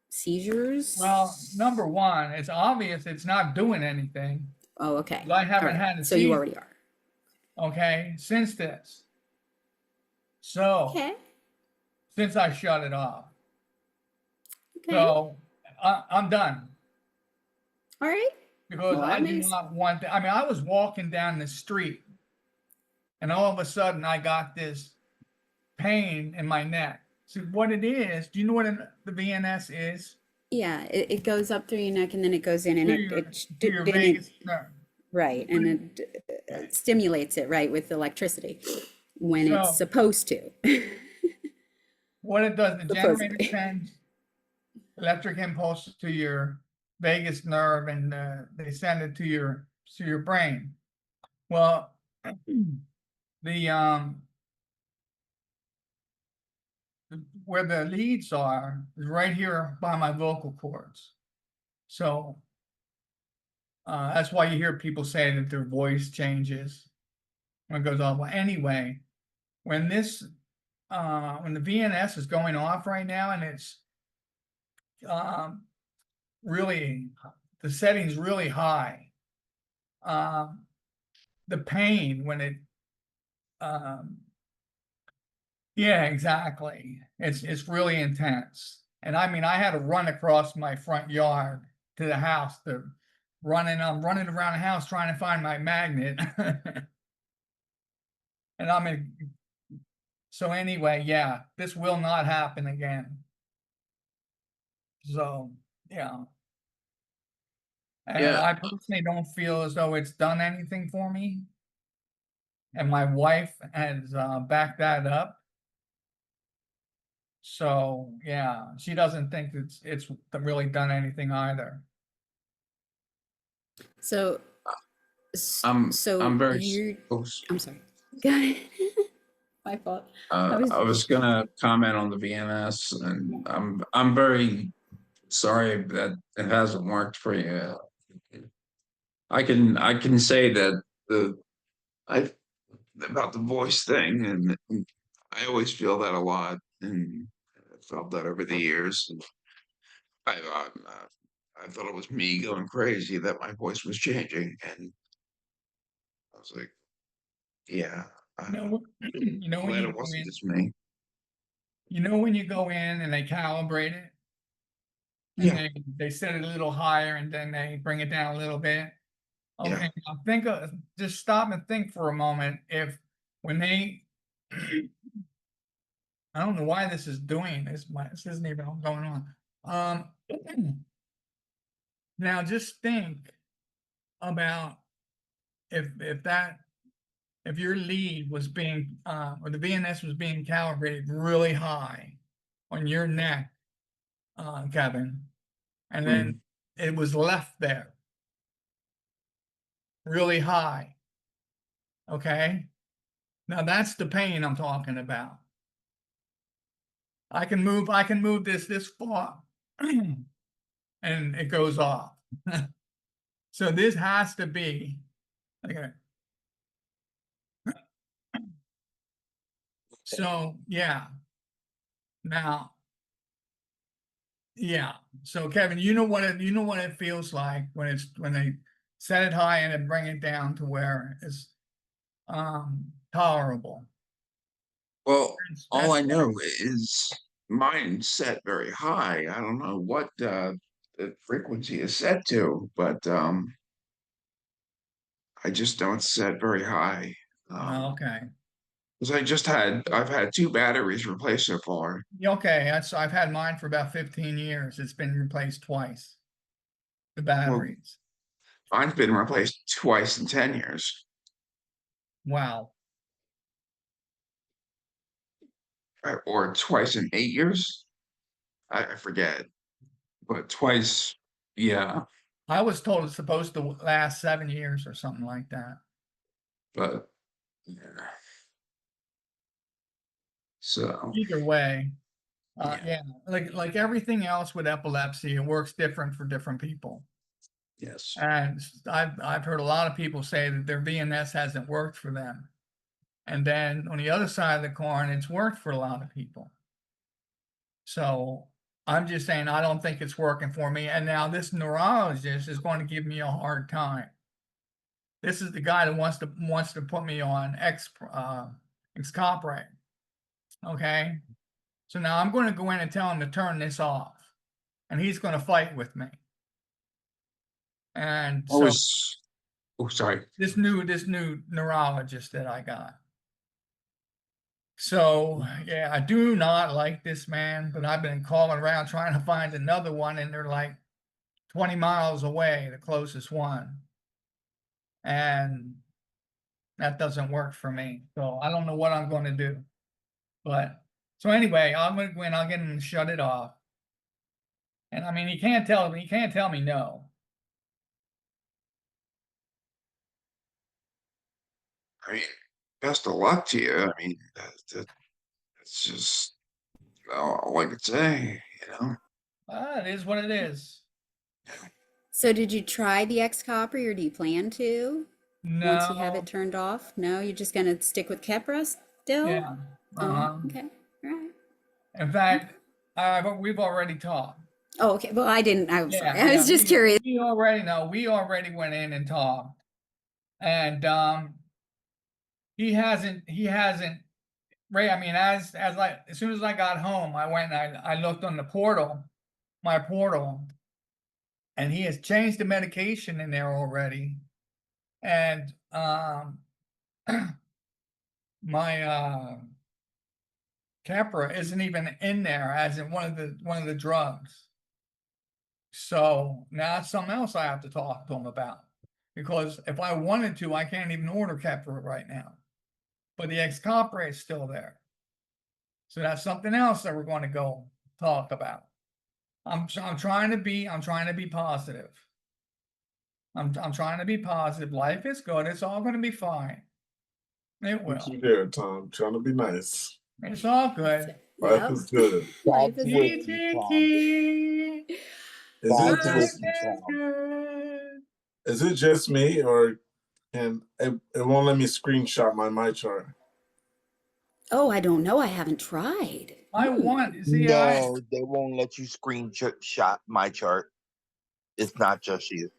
seizures? well, number one, it's obvious it's not doing anything. Oh, okay. I All haven't right. had a So you seizure, already are. okay, since this. So, Okay. since I shut it off. Okay. So, I'm done. All right. Because Well, I that do makes not want I mean, I was walking down the street and all of a sudden I got this pain in my neck. So what it is, do you know what the VNS is? yeah. It goes up through your neck and then it goes in and To your then vagus nerve. right, and it stimulates it, right, with electricity when it's So, supposed to. what it does, the generator Supposedly. sends electric impulse to your vagus nerve, and they send it to your brain. Well, the where the leads are is right here by my vocal cords. So that's why you hear people say that their voice changes when it goes off. Well, anyway, when when the VNS is going off right now, and it's um, really, the setting's really high, the pain when it um, yeah, exactly, it's really intense. And I mean, I had to run across my front yard to the house to I'm running around the house trying to find my magnet. And so anyway, yeah, this will not happen again. So yeah. And Yeah. I personally don't feel as though it's done anything for me. And my wife has backed that up. So yeah, she doesn't think it's really done anything either. So, I'm very. you're. Oh, I'm sorry. Go ahead. My fault. I was. I was gonna comment on the VNS, and I'm very sorry that it hasn't worked for you. I can say that I about the voice thing, and I always feel that a lot, and I felt that over the years. And I thought it was me going crazy that my voice was changing, and I was like, yeah, I'm You know when glad you it go wasn't in, just me. when you go in and they calibrate it, and Yeah, they set it a little higher, and then they bring it down a little bit. yeah. Okay, now just stop and think for a moment. If when they, I don't know why this is doing this. This isn't even going on. Now just think about if your lead was being or the VNS was being calibrated really high on your neck, Kevin, and then Mm. it was left there really high. Okay, now that's the pain I'm talking about. I can move this far, and it goes off. So this has to be okay. So yeah, now yeah. So Kevin, you know what it feels like when they set it high and then bring it down to where it's tolerable. Well, all That's I know is mine set very high. I don't know what the frequency is set to, but I just don't set very high. okay. Because I've had two batteries replaced so far. Okay, I've had mine for about 15 years. It's been replaced twice. The Well, batteries. mine's been replaced twice in 10 years, Wow. or twice in 8 years. I forget, but twice, yeah. I was told it's supposed to last 7 years or something like that. But yeah. So Either way, yeah, yeah, like everything else with epilepsy, it works different for different people. yes. And I've heard a lot of people say that their VNS hasn't worked for them. And then on the other side of the coin, it's worked for a lot of people. So I'm just saying I don't think it's working for me. And now this neurologist is going to give me a hard time. This is the guy that wants to put me on Excopre. Okay. So now I'm going to go in and tell him to turn this off, and he's going to fight with me. And I so was, oh, sorry. this new neurologist that I got. So yeah, I do not like this man, but I've been calling around trying to find another one, and they're like 20 miles away, the closest one. And that doesn't work for me. So I don't know what I'm going to do, but So anyway, I'm gonna go in, I'll get him to shut it off. And I mean, he can't tell me no. I mean, best of luck to you. I mean, that's just all I could say, you know. It is what it is. So did you try the X-Copper or do you plan to? Once you have No. it turned off? No, you're just gonna stick with Kepra still? Yeah. Oh, Uh-huh. okay. All right. In fact, but we've already talked. Oh, okay. Well, I didn't. I'm sorry. Yeah, I yeah. was just curious. We already went in and talked. And he hasn't Ray, I mean, as soon as I got home, I went and I looked on the my portal, and he has changed the medication in there already. And my Capra isn't even in there as in one of the drugs. So now it's something else I have to talk to him about. Because if I wanted to, I can't even order Capra right now. But the X-Copra is still there. So that's something else that we're going to go talk about. I'm trying to be positive. I'm trying to be positive. Life is good. It's all going to be fine. It will. Don't you dare, Tom. Trying to be nice. It's all good. Life Yep. is good. Life God's is with good. you, Tom. Is it God's with just you, Tom. me, or can it won't let me screenshot my chart? Oh, I don't know. I haven't tried. I Hmm. want, No, they won't let you screenshot my chart. It's not just you.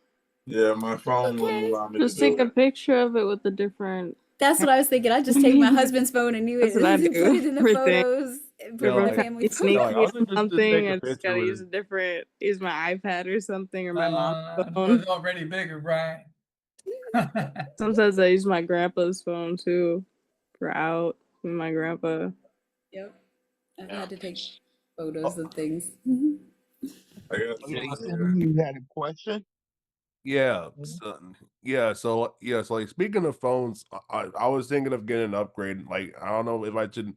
Yeah, my phone wouldn't Okay. allow me to Just do take a it. picture of it with a different. That's what I was thinking. I'd just take my husband's phone and That's what I put do. it in the Everything. photos, and put If it in I'm the No, trying to family be no, photo. I sneaky was or just take something, a I just picture gotta with use it. use my iPad or something, or my mom's so phone. it's already bigger, right? Sometimes I use my grandpa's phone too for out with my grandpa. Yep. I've Yeah. had to take photos Oh, of things. I got Yeah, you some told here. me you had a question. yeah, so like speaking of phones, I was thinking of getting an upgrade. Like I don't know if I should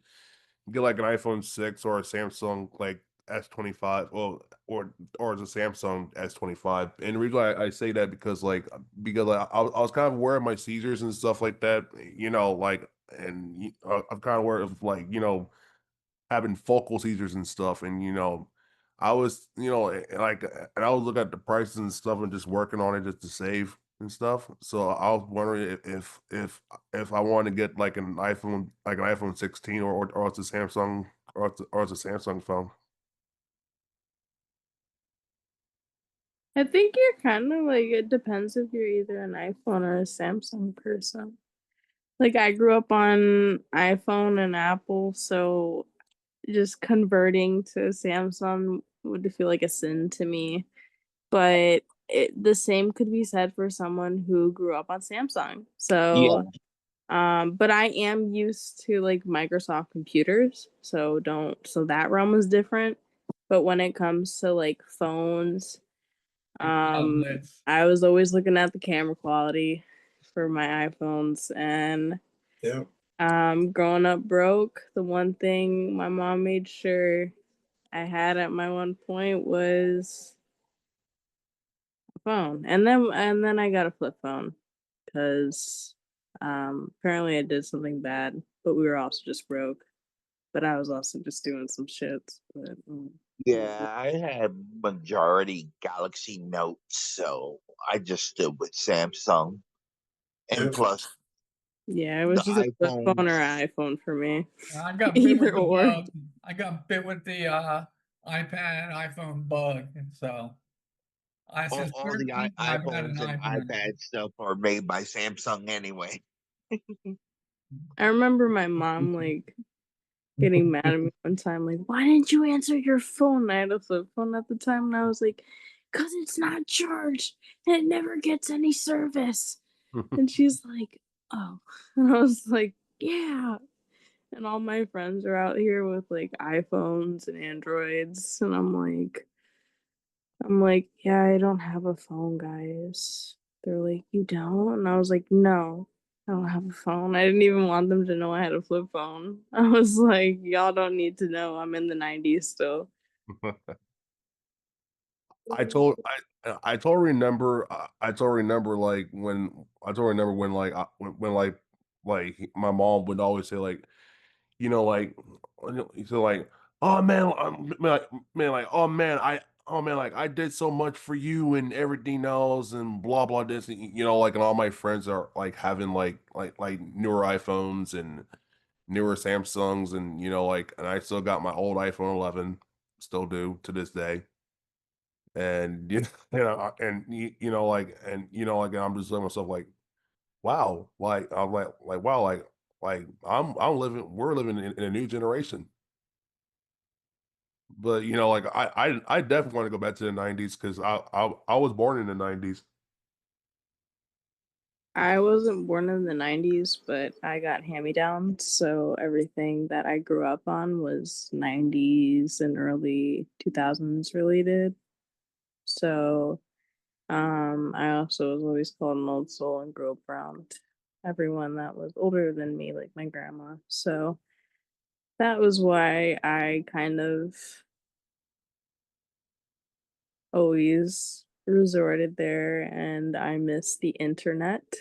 get like an iPhone 6 or a Samsung like S25, well, or as a Samsung S25. And the reason I say that because I was kind of aware of my seizures and stuff like that, like and I'm kind of aware of having focal seizures and stuff, and I was and I was looking at the prices and stuff and just working on it just to save and stuff. So I was wondering if I want to get like an iPhone 16 or it's a Samsung or it's a Samsung phone. I think you're kind of like, it depends if you're either an iPhone or a Samsung person. Like I grew up on iPhone and Apple, so just converting to Samsung would feel like a sin to me. But the same could be said for someone who grew up on Samsung. Yeah. So, but I am used to like Microsoft computers, so that realm is different. But when it comes to like phones, Tablets. I was always looking at the camera quality for my iPhones, and Yeah. growing up broke, the one thing my mom made sure I had at my one point was a phone. And then I got a flip phone because apparently I did something bad, but we were also just broke. But I was also just doing some shits. But Yeah, I had majority Galaxy Notes, so I just stood with Samsung. And Yep. plus yeah, it the was just a flip phone or iPhones. an iPhone for me. I got bit with Either the or. bug. I got bit with the iPad and iPhone bug, and so I all, since all the 13 I've had an iPhones and iPad. iPad stuff are made by Samsung anyway. I remember my mom like getting mad at me one time, like, why didn't you answer your phone? I had a flip phone at the time, and I was like, because it's not charged and it never gets any service. And she's like, oh. And I was like, yeah. And all my friends are out here with like iPhones and Androids. And I'm like, yeah, I don't have a phone, guys. They're like, you don't? And I was like, no, I don't have a phone. I didn't even want them to know I had a flip phone. I was like, y'all don't need to know I'm in the 90s still. I totally remember I totally remember when like my mom would always say like, you know, like, so like, oh man, oh man, like I did so much for you and everything else and blah blah this, and, you know, like, and all my friends are like having like newer iPhones and newer Samsungs, and you know, like, and I still got my old iPhone 11, still do to this day. And you know, and you know, like, and you know, like, and I'm just looking at myself like, wow, like I'm like wow, like we're living in a new generation. But you know, like I definitely want to go back to the 90s because I was born in the 90s. I wasn't born in the 90s, but I got hand-me-downs, so everything that I grew up on was 90s and early 2000s related. So, I also was always called an old soul and grew up around everyone that was older than me, like my grandma. So that was why I kind of always resorted there, and I miss the internet,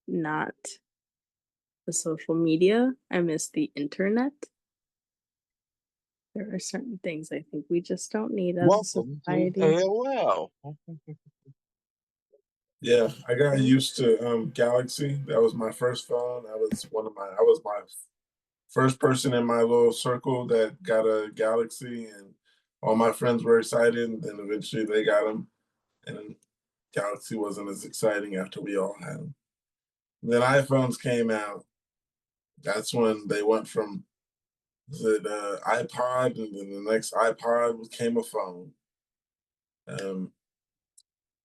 not the social media. I miss the internet. There are certain things I think we just don't need as a Welcome to society. AOL. Yeah, I got used to Galaxy. That was my first phone. I was my first person in my little circle that got a Galaxy, and all my friends were excited. And then eventually they got them, and Galaxy wasn't as exciting after we all had them. Then iPhones came out. That's when they went from the iPod, and then the next iPod became a phone. Um,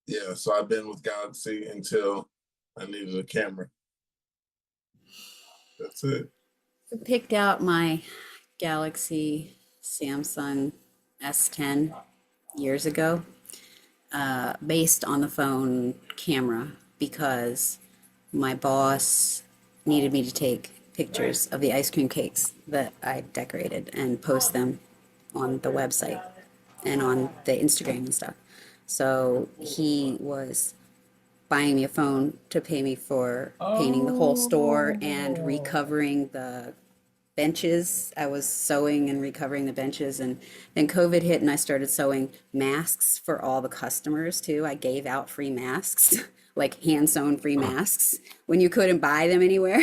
yeah, so I've been with Galaxy until I needed a camera. That's it. I picked out my Galaxy Samsung S10 years ago, based on the phone camera because my boss needed me to take pictures of the ice cream cakes that I decorated and post them on the website and on the Instagram and stuff. So he was buying me a phone to pay me for painting the whole store and recovering the benches. I was sewing and recovering the benches, and then COVID hit and I started sewing masks for all the customers too. I gave out free masks, like hand sewn free masks when you couldn't buy them anywhere.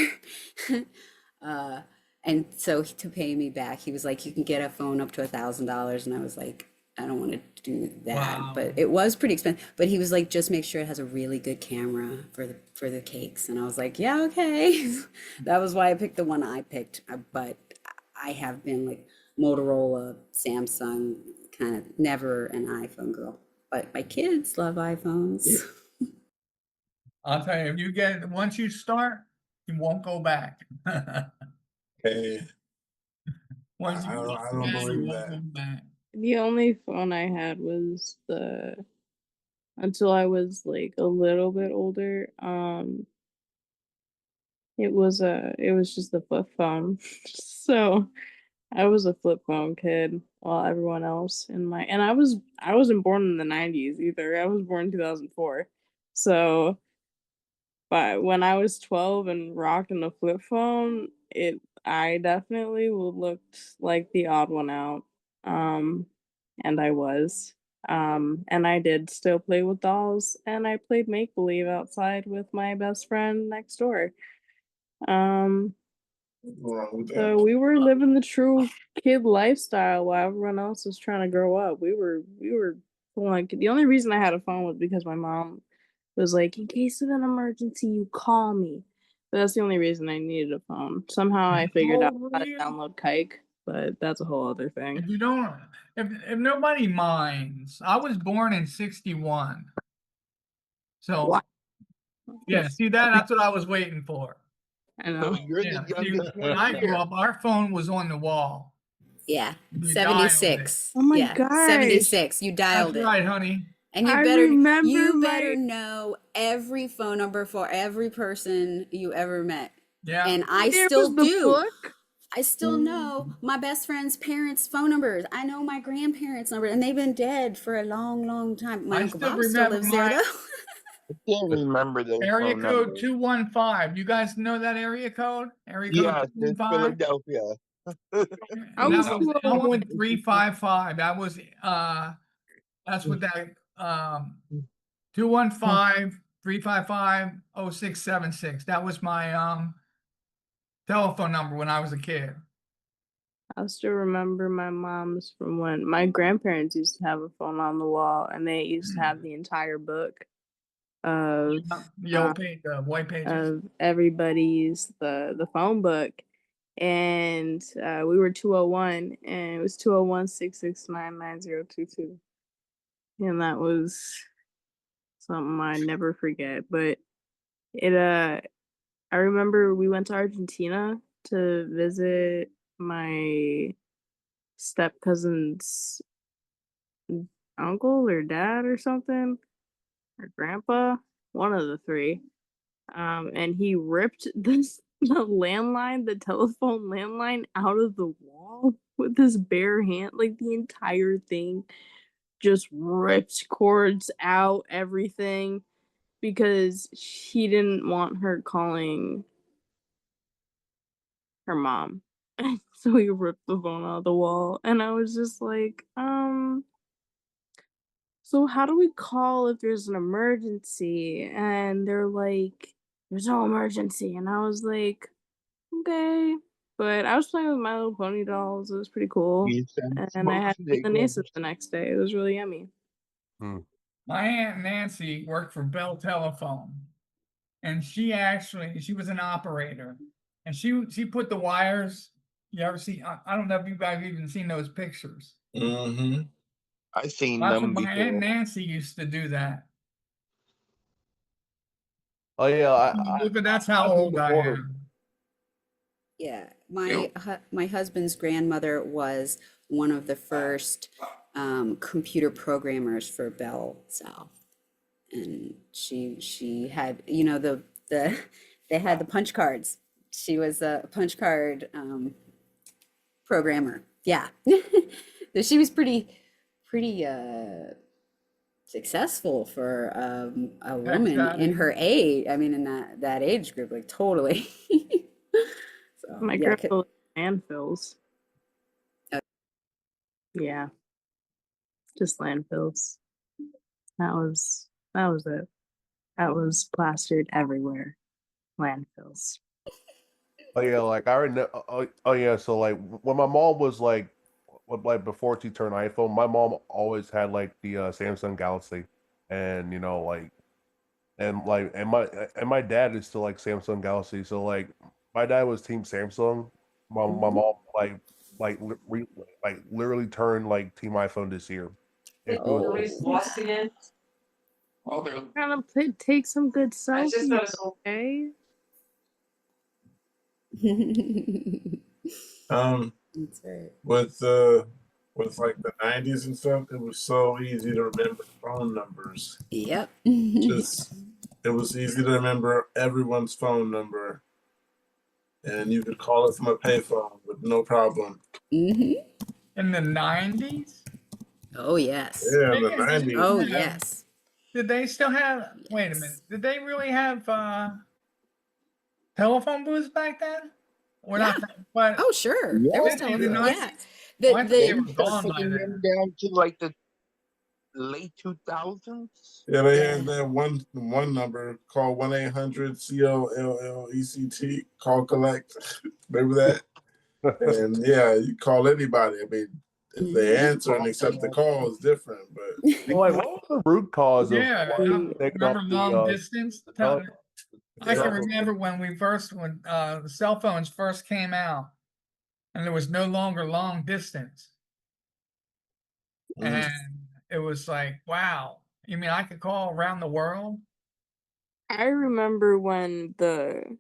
uh, and so to pay me back, he was like, "You can get a phone up to $1,000," and I was like, "I don't want to do that." Wow. But it was pretty expensive. But he was like, "Just make sure it has a really good camera for the cakes," and I was like, "Yeah, okay." That was why I picked the one I picked. But I have been like Motorola, Samsung, kind of never an iPhone girl. But my kids love iPhones. I'll tell you, if you get once you start, you won't go back. Hey, Once you I don't yeah, you believe won't go that. back. The only phone I had was until I was like a little bit older. It was just a flip phone. So I was a flip phone kid while everyone else in my and I wasn't born in the 90s either. I was born in 2004. So but when I was 12 and rocking a flip phone, I definitely looked like the odd one out. Um and I was. And I did still play with dolls, and I played make believe outside with my best friend next door. Um What's wrong with so that? we were living the true kid lifestyle while everyone else was trying to grow up. We were like the only reason I had a phone was because my mom was like, in case of an emergency, you call me. But that's the only reason I needed a phone. Somehow I figured out Oh, how to really? download Kike, but that's a whole other If thing. you don't, if nobody minds, I was born in '61. So What? yeah, see that? That's what I was waiting for. I So know. you're the Yeah, see, youngest when one I grew here. up, our phone was on the wall. Yeah, You dialed it. 76. Oh my Yeah, gosh. 76. You That's dialed it. right, honey. And I remember you better my know every phone number for every person you ever met. Yeah. And I there still was the do. book. I still know my best friend's parents' phone numbers. I know my grandparents' number, and they've been dead for a long, long time. My I Uncle still Bob still remember lives there, my though. I can't remember those area phone code numbers. 215. You guys know that area code? Area code Yes, it's 215? Philadelphia. I And that was was 201. Elmwood 355. That was that's what that 215-355-0676. That was my telephone number when I was a kid. I still remember my mom's from when my grandparents used to have a phone on the wall, and they used to have the entire book of The old page, the white pages. everybody's the phone book, and we were 201, and it was 201-669-9022, and that was something I never forget. But it I remember we went to Argentina to visit my step cousin's uncle or dad or something, or grandpa, one of the three. And he ripped the telephone landline out of the wall with his bare hand, like the entire thing, just ripped cords out, everything, because he didn't want her calling her mom. So he ripped the phone out of the wall, and I was just like, so how do we call if there's an emergency? And they're like, there's no emergency. And I was like, okay. But I was playing with My Little Pony dolls. It was pretty cool. You send And I smoke had signals. milanesas the next day. It was really yummy. My Aunt Nancy worked for Bell Telephone, and she was an operator, and she put the wires. You ever see? I don't know if you guys even seen those pictures. Mm-hmm. I've seen That's what them my Aunt before. Nancy used to do that. Oh yeah, Look, that's how I've been old I before. am. Yeah, Yep. my husband's grandmother was one of the first computer programmers for Bell South, and she had they had the punch cards. She was a punch card programmer. Yeah, so she was pretty successful for a Tech woman in savvy. her age. I mean, in that age group, like totally. So My yeah, grandpa was landfills. Uh, Yeah, just landfills. That was it. That was plastered everywhere. Landfills. Oh yeah, like I already know. Oh yeah, so like when my mom was like before she turned iPhone, my mom always had like the Samsung Galaxy, and and my dad is still like Samsung Galaxy. So like my dad was Team Samsung. My mom like literally turned like Team iPhone this year. It was Well, they're Kind of take some good selfies, okay? That's right. With like the 90s and stuff, it was so easy to remember phone numbers. Yep. Just it was easy to remember everyone's phone number, and you could call it from a payphone with no problem. Hmm. In the 90s? Oh yes. Yeah, in the They didn't 90s. Oh have- yes. Did they still have, wait a minute, Yes. did they really have telephone booths back then? Or Yeah. not, but Oh sure. There was in the telephone. Yeah. 90s? The I thought They they were the start gone by taking them then. down to like the late 2000s. Yeah, they Yeah. had that one number called 1-800-COLLECT, call collect. Remember that? And yeah, you call anybody. I mean, if they answer and accept the call, it's different. But like what was the root cause of Yeah, why taking off remember the long distance? tele- I can yeah, remember when the cell phones first came out and there was no longer long distance. And it was like, wow, you mean I could call around the world? I remember when the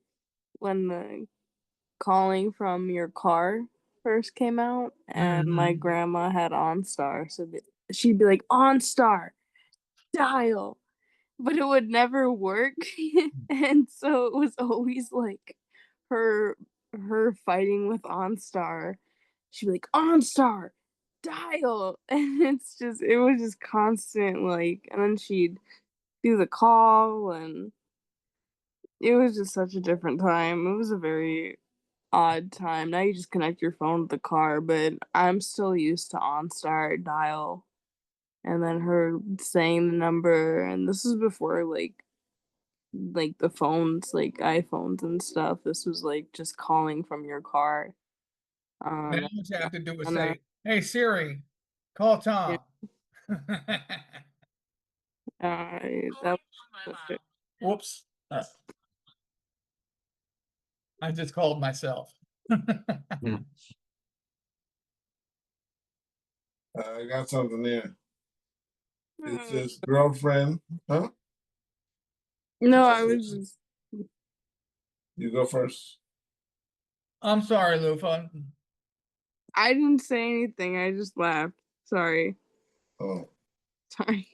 calling from your car first came out, and my grandma had OnStar, so she'd be like, OnStar, dial, but it would never work. And so it was always like her her fighting with OnStar. She'd be like, OnStar, dial. And it was just constant, like, and then she'd do the call, and it was just such a different time. It was a very odd time. Now you just connect your phone to the car, but I'm still used to OnStar dial and then her saying the number, and this is before like the phones, like iPhones and stuff. This was like just calling from your car. Now Um what you have to do is and say, "Hey Siri, call yeah, Tom." that was it. Whoops. I just called myself. I got something here. It Hmm. says girlfriend. Huh? No, I was just You go first. I'm sorry, Lufa. I didn't say anything. I just laughed. Sorry. Oh, Sorry.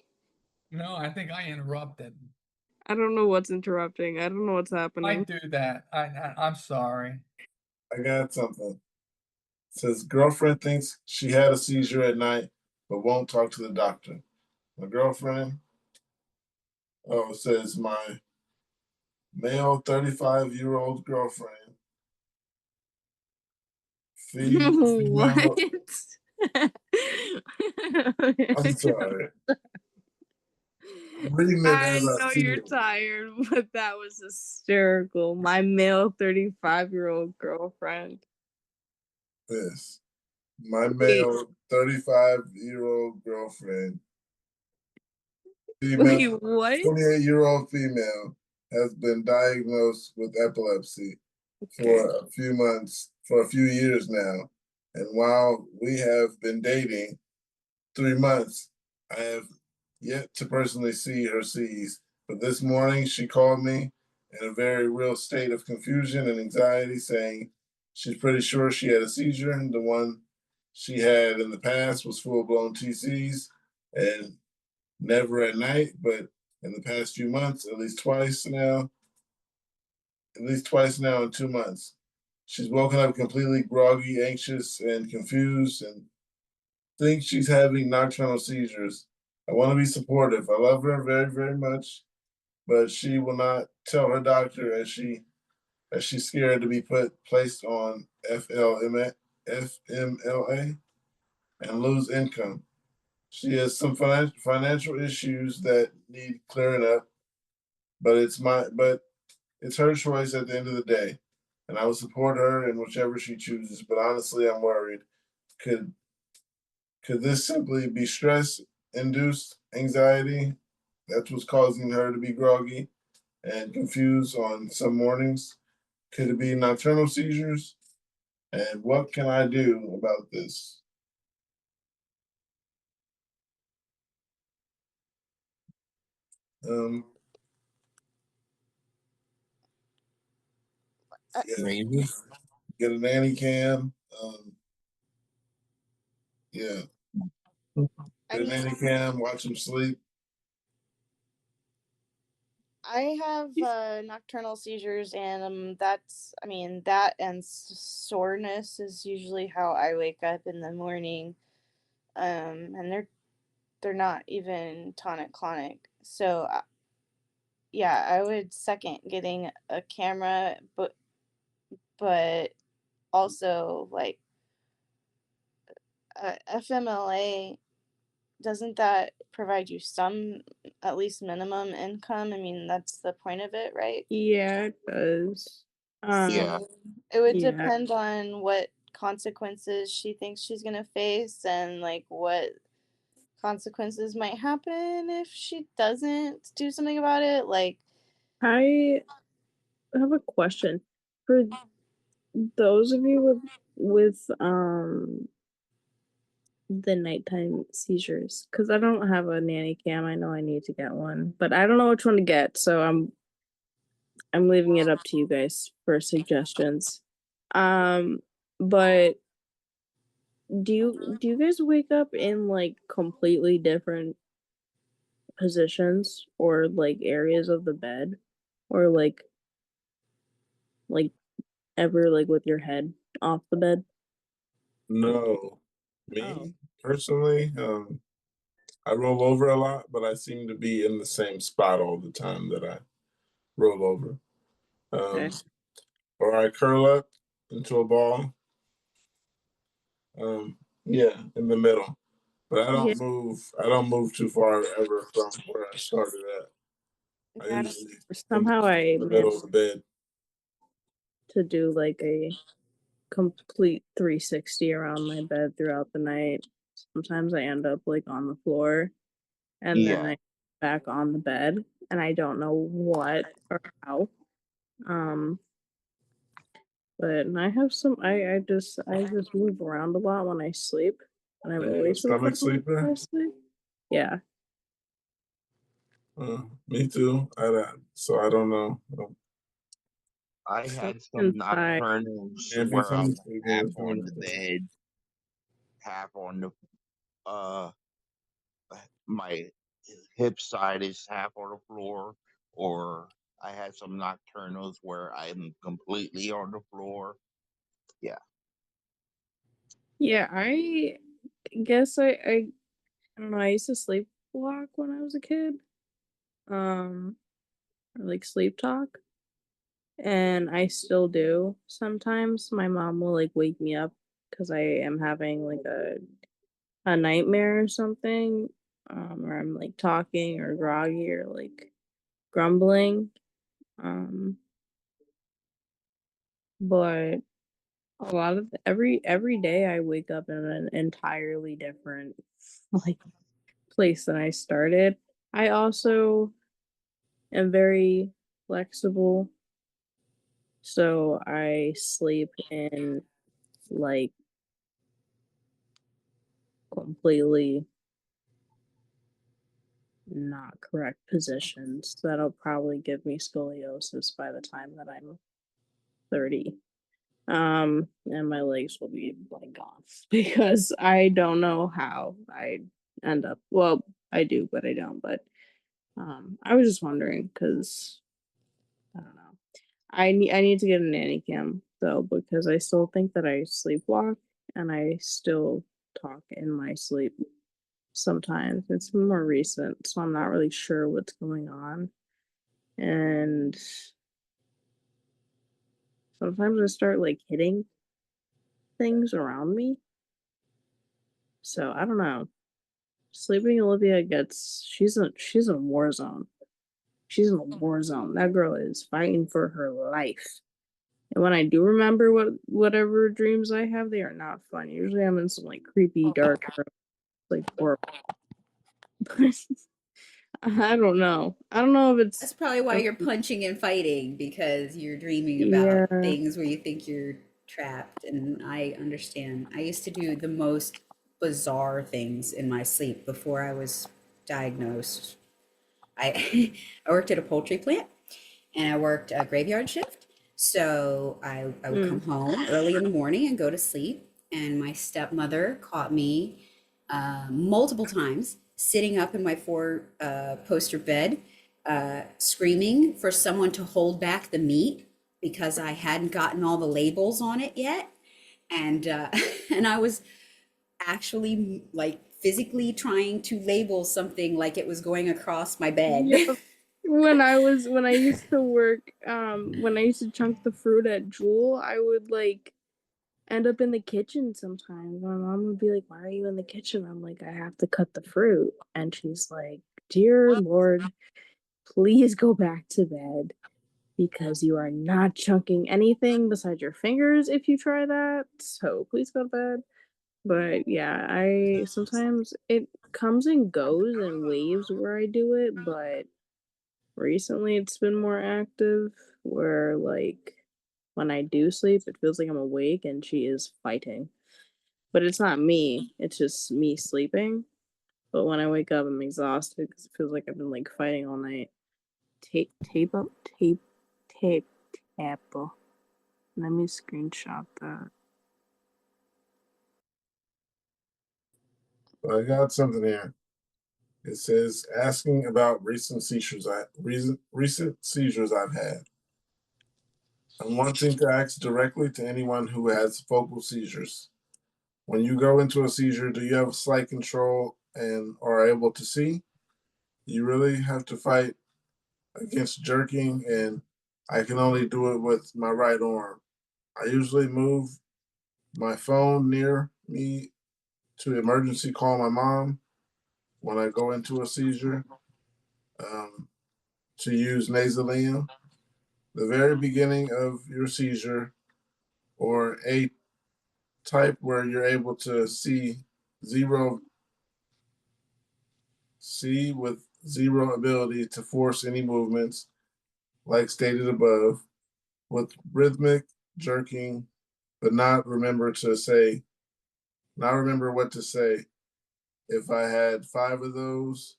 No, I think I interrupted. I don't know what's interrupting. I don't know what's I happening. do that. I'm sorry. I got something. It says girlfriend thinks she had a seizure at night, but won't talk to the doctor. My girlfriend. Oh, it says my male 35-year-old girlfriend. What? Female. I'm sorry. I'm reading it I as I know see you're it. tired, but that was hysterical. My male 35-year-old girlfriend. This. My Wait, male 35-year-old girlfriend, wait, female, what? 28-year-old female, has been diagnosed with epilepsy Okay. for a few years now. And while we have been dating 3 months, I have yet to personally see her seize. But this morning she called me in a very real state of confusion and anxiety, saying she's pretty sure she had a seizure. And the one she had in the past was full blown TCs and never at night, but in the past few months, at least twice now in 2 months. She's woken up completely groggy, anxious, and confused, and thinks she's having nocturnal seizures. I want to be supportive. I love her very, very much, but she will not tell her doctor as she's scared to be placed on FMLA and lose income. She has some financial issues that need clearing up, but it's her choice at the end of the day, and I will support her in whichever she chooses. But honestly, I'm worried. Could could this simply be stress induced anxiety? That's what's causing her to be groggy and confused on some mornings. Could it be nocturnal seizures? And what can I do about this? Um, yeah, get a nanny cam. Yeah, I get a mean, nanny cam. Watch him sleep. I have nocturnal seizures, and I mean, that and soreness is usually how I wake up in the morning. And they're not even tonic clonic. So yeah, I would second getting a camera, but also like FMLA, doesn't that provide you some at least minimum income? I mean, that's the point of it, right? Yeah, it does. Yeah. So it would Yeah. depend on what consequences she thinks she's gonna face and like what consequences might happen if she doesn't do something about it. Like, I have a question. For those of you with the nighttime seizures, because I don't have a nanny cam. I know I need to get one, but I don't know which one to get, so I'm leaving it up to you guys for suggestions. Um, but do you guys wake up in like completely different positions or like areas of the bed, or like ever like with your head off the bed? No, Oh, me personally, I roll over a lot, but I seem to be in the same spot all the time that I roll over. Um, okay. or I curl up into a ball. Yeah, in the middle. But I Yeah, don't move. I don't move too far ever from where I started at. I yeah. usually end up Somehow I in the managed middle of the bed. to do like a complete 360 around my bed throughout the night. Sometimes I end up like on the floor and then Yeah. I back on the bed and I don't know what or how. Um, but I have some I just move around a lot when I sleep. And I've Are you a always moved stomach around when I sleeper? sleep. Yeah. Me too. So I don't know. I So had some inside. nocturnals Can't be where tummy I'm sleeping half with on stomach the sleep. bed, half on the uh my hip side is half on the floor, or I had some nocturnals where I'm completely on the floor. Yeah. Yeah, I guess I don't know, I used to sleepwalk when I was a kid. Or like sleep talk. And I still do. Sometimes my mom will like wake me up because I am having like a nightmare or something. Or I'm like talking or groggy or like grumbling. Um, but a lot of every day I wake up in an entirely different like place than I started. I also am very flexible, so I sleep in like completely not correct positions. That'll probably give me scoliosis by the time that I'm 30. And my legs will be like gone because I don't know how I end up. Well, I do, but I don't. But I was just wondering because I don't know. I need to get a nanny cam though because I still think that I sleepwalk and I still talk in my sleep sometimes. It's more recent, so I'm not really sure what's going on. And sometimes I start like hitting things around me. So I don't know. Sleeping Olivia gets she's in a war zone. She's in a war zone. That girl is fighting for her life. And when I do remember whatever dreams I have, they are not fun. Usually I'm in some like creepy dark like horror. I don't know. I don't know if That's it's probably why you're punching and fighting because you're dreaming about yeah. things where you think you're trapped. And I understand. I used to do the most bizarre things in my sleep before I was diagnosed. I I worked at a poultry plant and I worked a graveyard shift. So I would come Mm. home early in the morning and go to sleep. And my stepmother caught me multiple times sitting up in my four poster bed, screaming for someone to hold back the meat because I hadn't gotten all the labels on it yet. And and I was actually like physically trying to label something like it was going across my bed. Yeah. When I used to work, when I used to chunk the fruit at Jewel, I would like end up in the kitchen sometimes. My mom would be like, "Why are you in the kitchen?" I'm like, "I have to cut the fruit." And she's like, "Dear Lord, please go back to bed because you are not chunking anything besides your fingers if you try that. So please go to bed." But yeah, I sometimes it comes and goes in waves where I do it, but recently it's been more active where like when I do sleep, it feels like I'm awake and she is fighting. But it's not me, it's just me sleeping. But when I wake up, I'm exhausted because it feels like I've been like fighting all night. Tape up, tape, apple. Let me screenshot that. I got something here. It says asking about recent seizures. Recent seizures I've had. I'm wanting to ask directly to anyone who has focal seizures. When you go into a seizure, do you have slight control and are able to see? You really have to fight against jerking, and I can only do it with my right arm. I usually move my phone near me to emergency call my mom when I go into a seizure, um, to use nasalium. The very beginning of your seizure, or a type where you're able to zero see with zero ability to force any movements, like stated above, with rhythmic jerking, but not remember what to say. If I had 5 of those,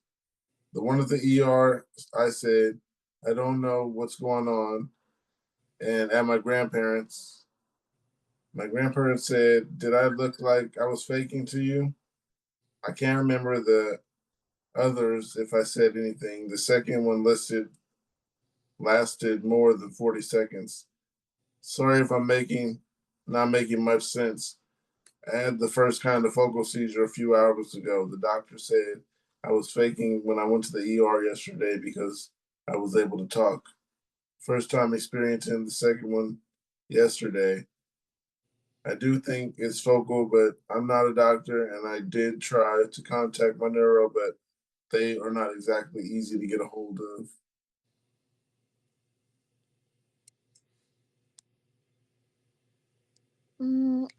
the one at the ER, I said, I don't know what's going on. And at my grandparents said, did I look like I was faking to you? I can't remember the others if I said anything. The second one listed lasted more than 40 seconds. Sorry if I'm not making much sense. I had the first kind of focal seizure a few hours ago. The doctor said I was faking when I went to the ER yesterday because I was able to talk. First time experiencing the second one yesterday. I do think it's focal, but I'm not a doctor and I did try to contact my neuro, but they are not exactly easy to get a hold of.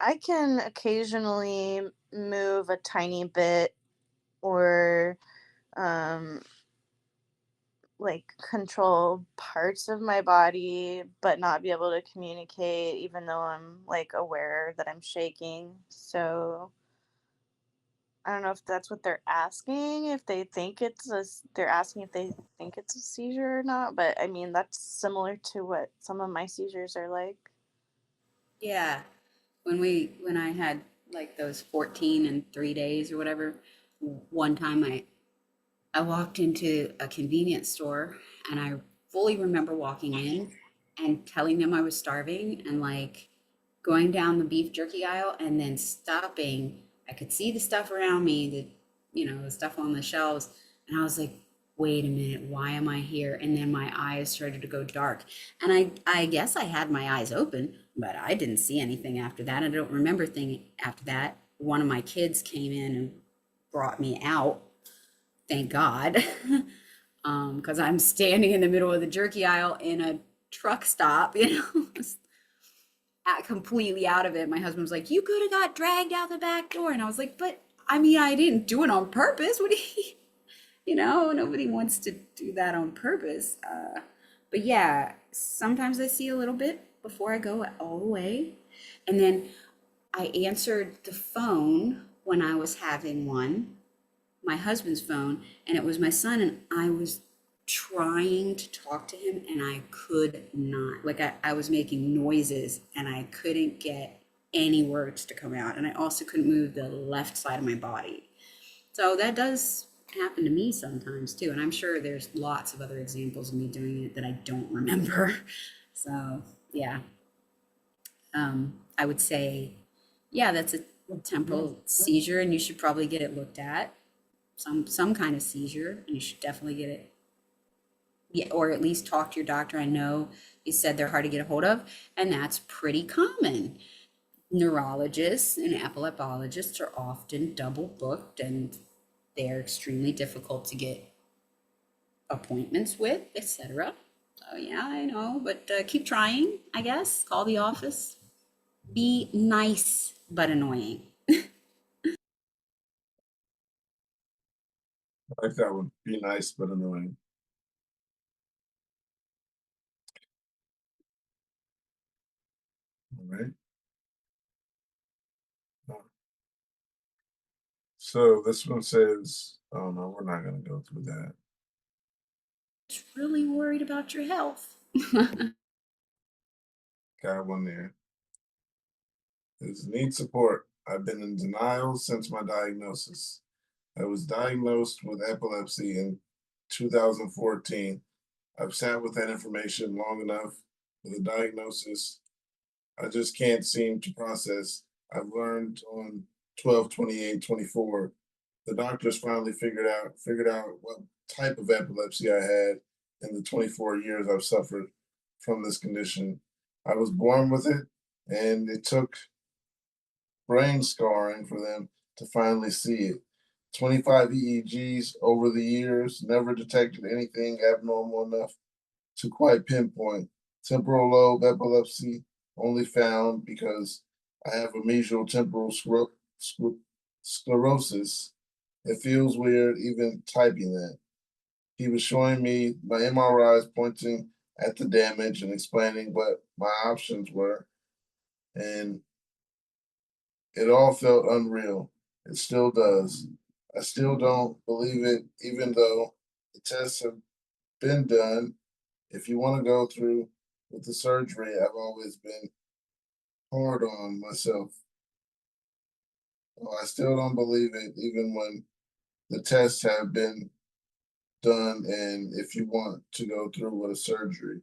I can occasionally move a tiny bit or um, like control parts of my body, but not be able to communicate, even though I'm like aware that I'm shaking. So I don't know if that's what they're asking, if they think they're asking if they think it's a seizure or not, but I mean, that's similar to what some of my seizures are like. Yeah. When I had like those 14 in 3 days or whatever, one time I walked into a convenience store and I fully remember walking in and telling them I was starving and like going down the beef jerky aisle and then stopping. I could see the stuff around me, the stuff on the shelves. And I was like, wait a minute, why am I here? And then my eyes started to go dark. And I guess I had my eyes open, but I didn't see anything after that. I don't remember thing after that. One of my kids came in and brought me out, thank God. Because I'm standing in the middle of the jerky aisle in a truck stop, completely out of it. My husband was like, "You could have got dragged out the back door," and I was like, "But I mean, I didn't do it on purpose. What do you, nobody wants to do that on purpose." But yeah, sometimes I see a little bit before I go all the way, and then I answered the phone when I was having one, my husband's phone, and it was my son, and I was trying to talk to him and I could not. Like I was making noises and I couldn't get any words to come out. And I also couldn't move the left side of my body. So that does happen to me sometimes too. And I'm sure there's lots of other examples of me doing it that I don't remember. So yeah. I would say, yeah, that's a temporal seizure and you should probably get it looked at. Some kind of seizure, and you should definitely get it. Yeah, or at least talk to your doctor. I know you said they're hard to get a hold of, and that's pretty common. Neurologists and epileptologists are often double booked, and they're extremely difficult to get appointments with, etc. So yeah, I know, but keep trying. I guess call the office. Be nice but annoying. I like that would be nice but annoying. All right. So this one says, oh no, we're not going to go through that. Just really worried about your health. Got one there. Is need support. I've been in denial since my diagnosis. I was diagnosed with epilepsy in 2014. I've sat with that information long enough for the diagnosis. I just can't seem to process. I've learned on 12/28/24, the doctors finally figured out what type of epilepsy I had in the 24 years I've suffered from this condition. I was born with it, and it took brain scarring for them to finally see it. 25 EEGs over the years never detected anything abnormal enough to quite pinpoint. Temporal lobe epilepsy only found because I have a mesial temporal sclerosis. It feels weird even typing that. He was showing me my MRIs pointing at the damage and explaining what my options were, and it all felt unreal. It still does. I still don't believe it, even though the tests have been done. If you want to go through with the surgery, I've always been hard on myself. I still don't believe it, even when the tests have been done. And if you want to go through with a surgery,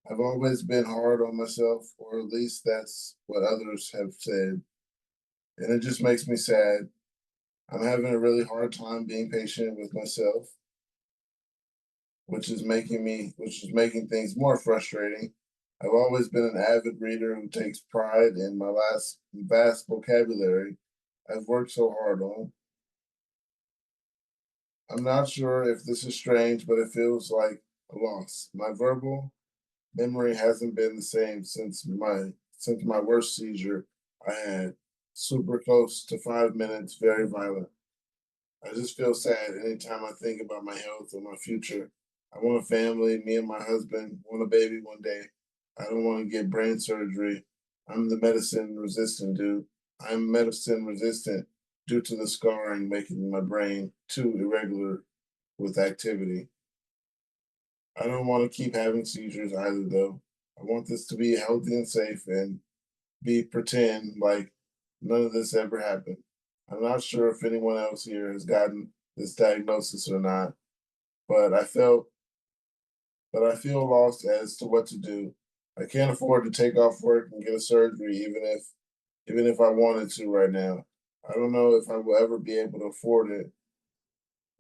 I've always been hard on myself, or at least that's what others have said. And it just makes me sad. I'm having a really hard time being patient with myself, which is making things more frustrating. I've always been an avid reader who takes pride in my last vast vocabulary I've worked so hard on. I'm not sure if this is strange, but it feels like a loss. My verbal memory hasn't been the same since my worst seizure I had. Super close to 5 minutes, very violent. I just feel sad anytime I think about my health or my future. I want a family, me and my husband want a baby one day. I don't want to get brain surgery. I'm the medicine resistant dude. I'm medicine resistant due to the scarring making my brain too irregular with activity. I don't want to keep having seizures either though. I want this to be healthy and safe and be pretend like none of this ever happened. I'm not sure if anyone else here has gotten this diagnosis or not, but I feel lost as to what to do. I can't afford to take off work and get a surgery even if I wanted to right now. I don't know if I will ever be able to afford it.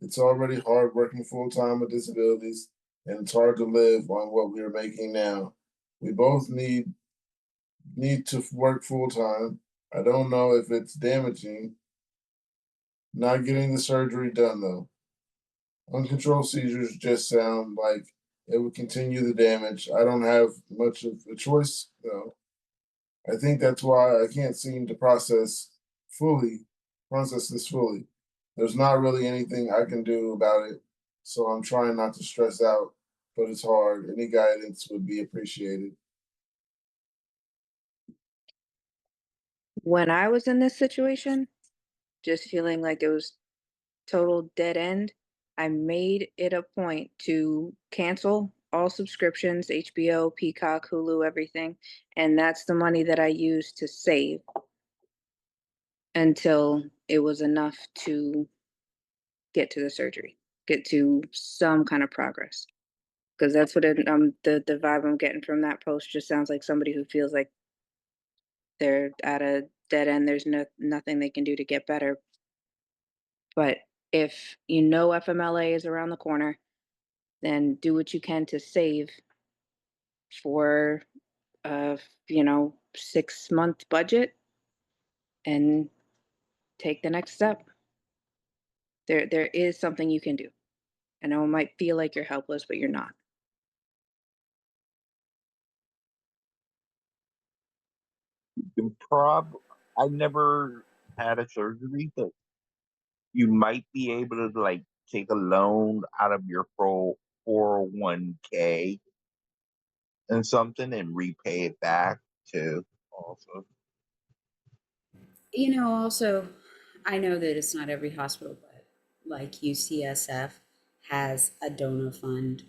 It's already hard working full time with disabilities, and it's hard to live on what we are making now. We both need to work full time. I don't know if it's damaging not getting the surgery done though. Uncontrolled seizures just sound like it would continue the damage. I don't have much of a choice though. I think that's why I can't seem to process this fully. There's not really anything I can do about it, so I'm trying not to stress out, but it's hard. Any guidance would be appreciated. When I was in this situation, just feeling like it was total dead end, I made it a point to cancel all subscriptions, HBO, Peacock, Hulu, everything. And that's the money that I used to save until it was enough to get to the surgery, get to some kind of progress. Because that's what the vibe I'm getting from that post just sounds like somebody who feels like they're at a dead end. There's nothing they can do to get better. But if you know FMLA is around the corner, then do what you can to save for a 6-month budget and take the next step. There is something you can do. I know it might feel like you're helpless, but you're not. You prob I never had a surgery, but you might be able to like take a loan out of your 401k and something and repay it back too. Also, Also, I know that it's not every hospital, but like UCSF has a donor fund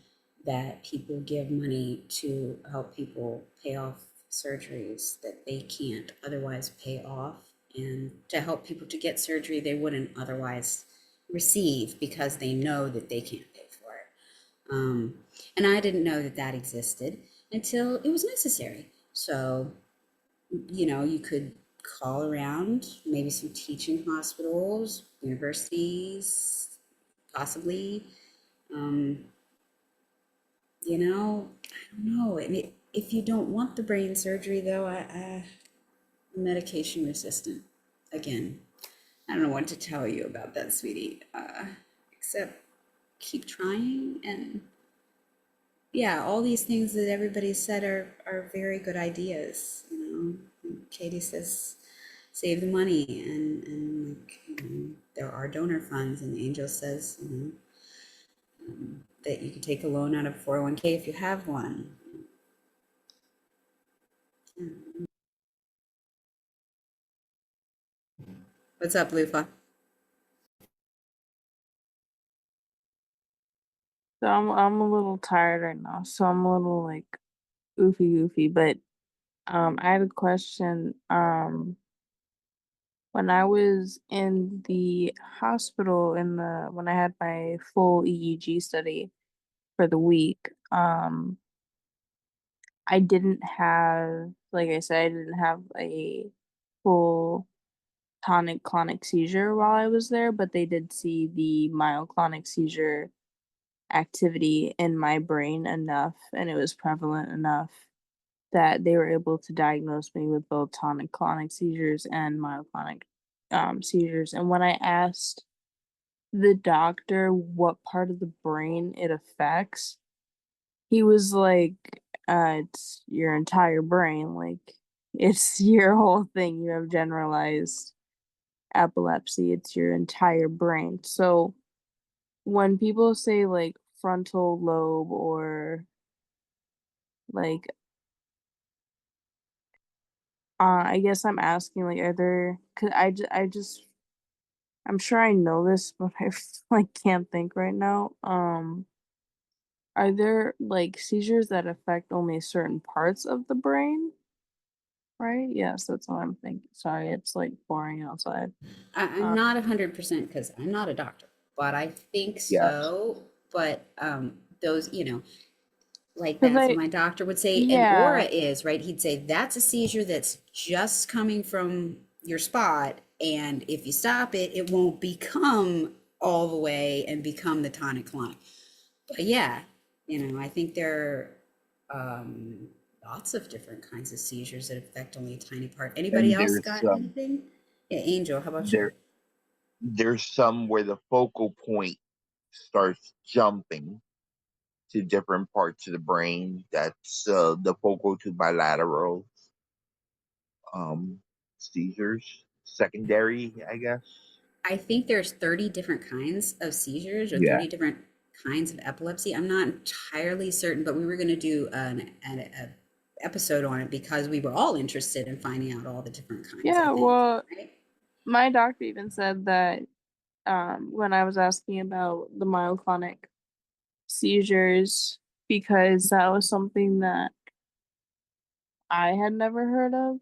that people give money to help people pay off surgeries that they can't otherwise pay off, and to help people to get surgery they wouldn't otherwise receive because they know that they can't pay for it. And I didn't know that that existed until it was necessary. So, you could call around maybe some teaching hospitals, universities, possibly. Um, I don't know. I mean, if you don't want the brain surgery, though, medication resistant. Again, I don't know what to tell you about that, sweetie. Except keep trying, and yeah, all these things that everybody said are very good ideas. Katie says save the money, and like, there are donor funds, and Angel says that you can take a loan out of 401k if you have one. What's up, Lufa? So I'm a little tired right now, so I'm a little like goofy, but I had a question. When I was in the hospital when I had my full EEG study for the week, I didn't have, like I said, I didn't have a full tonic-clonic seizure while I was there, but they did see the myoclonic seizure activity in my brain enough, and it was prevalent enough that they were able to diagnose me with both tonic-clonic seizures and myoclonic seizures. And when I asked the doctor what part of the brain it affects, he was like, it's your entire brain. Like, it's your whole thing. You have generalized epilepsy, it's your entire brain. So when people say like frontal lobe or like, I guess I'm asking like, are there? Cause I'm sure I know this, but I like can't think right now. Are there like seizures that affect only certain parts of the brain? Right? Yes, that's what I'm thinking. Sorry, it's like boring outside. I'm not 100% because I'm not a doctor, but I think Yes. so. But those, like Cause that's what I my doctor would say an aura yeah, is, right? He'd say that's a seizure that's just coming from your spot, and if you stop it, it won't become all the way and become the tonic clonic. But yeah, I think there are lots of different kinds of seizures that affect only a tiny part. Anybody And else got anything? Yeah, Angel, how about you? there there's some where the focal point starts jumping to different parts of the brain. That's the focal to bilateral um, seizures, secondary, I guess. I think there's 30 different kinds of seizures or Yeah. 30 different kinds of epilepsy. I'm not entirely certain, but we were going to do a episode on it because we were all interested in finding out all the different kinds, I yeah. think, Well, right? my doctor even said that when I was asking about the myoclonic seizures, because that was something that I had never heard of,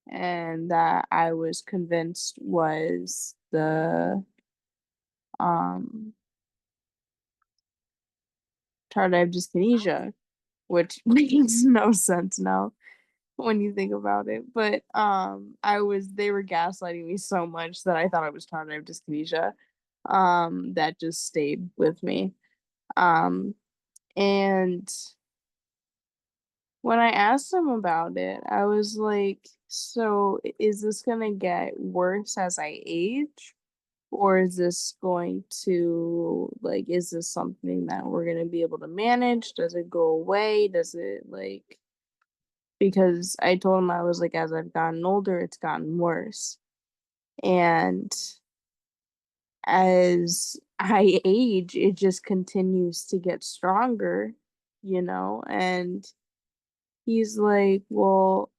and that I was convinced was the um tardive dyskinesia, which makes no sense now when you think about it. But they were gaslighting me so much that I thought it was tardive dyskinesia. That just stayed with me. Um and when I asked him about it, I was like, so is this gonna get worse as I age? Or is this going to like, is this something that we're gonna be able to manage? Does it go away? Does it like, because I told him, I was like, as I've gotten older, it's gotten worse. And as I age, it just continues to get stronger, and he's like, well,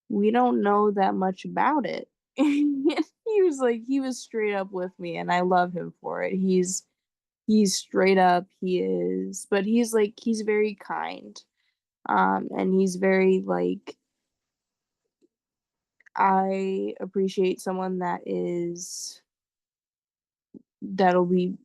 we don't know that much about it. He was straight up with me, and I love him for it. He's straight up, he is, but he's very kind. And he's very like, I appreciate someone that is that'll be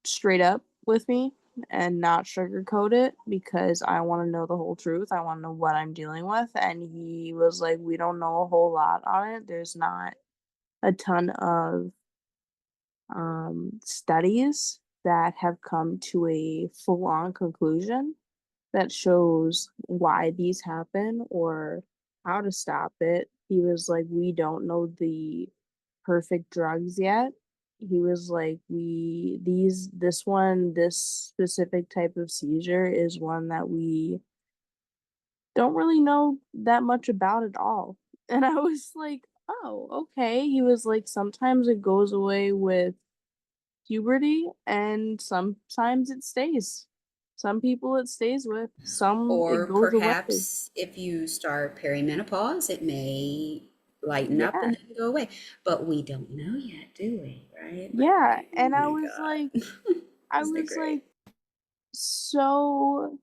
straight up with me and not sugarcoat it because I want to know the whole truth. I want to know what I'm dealing with. And he was like, we don't know a whole lot on it. There's not a ton of studies that have come to a full on conclusion that shows why these happen or how to stop it. He was like, we don't know the perfect drugs yet. He was like, this specific type of seizure is one that we don't really know that much about at all. And I was like, oh, okay. He was like, sometimes it goes away with puberty and sometimes it stays. Some people it stays with, some it Or goes away. perhaps if you start perimenopause, it may lighten up Yeah. and then go away. But we don't know yet, do we? Right? Like, Yeah. oh And I my was like, God. I Isn't it was like great? so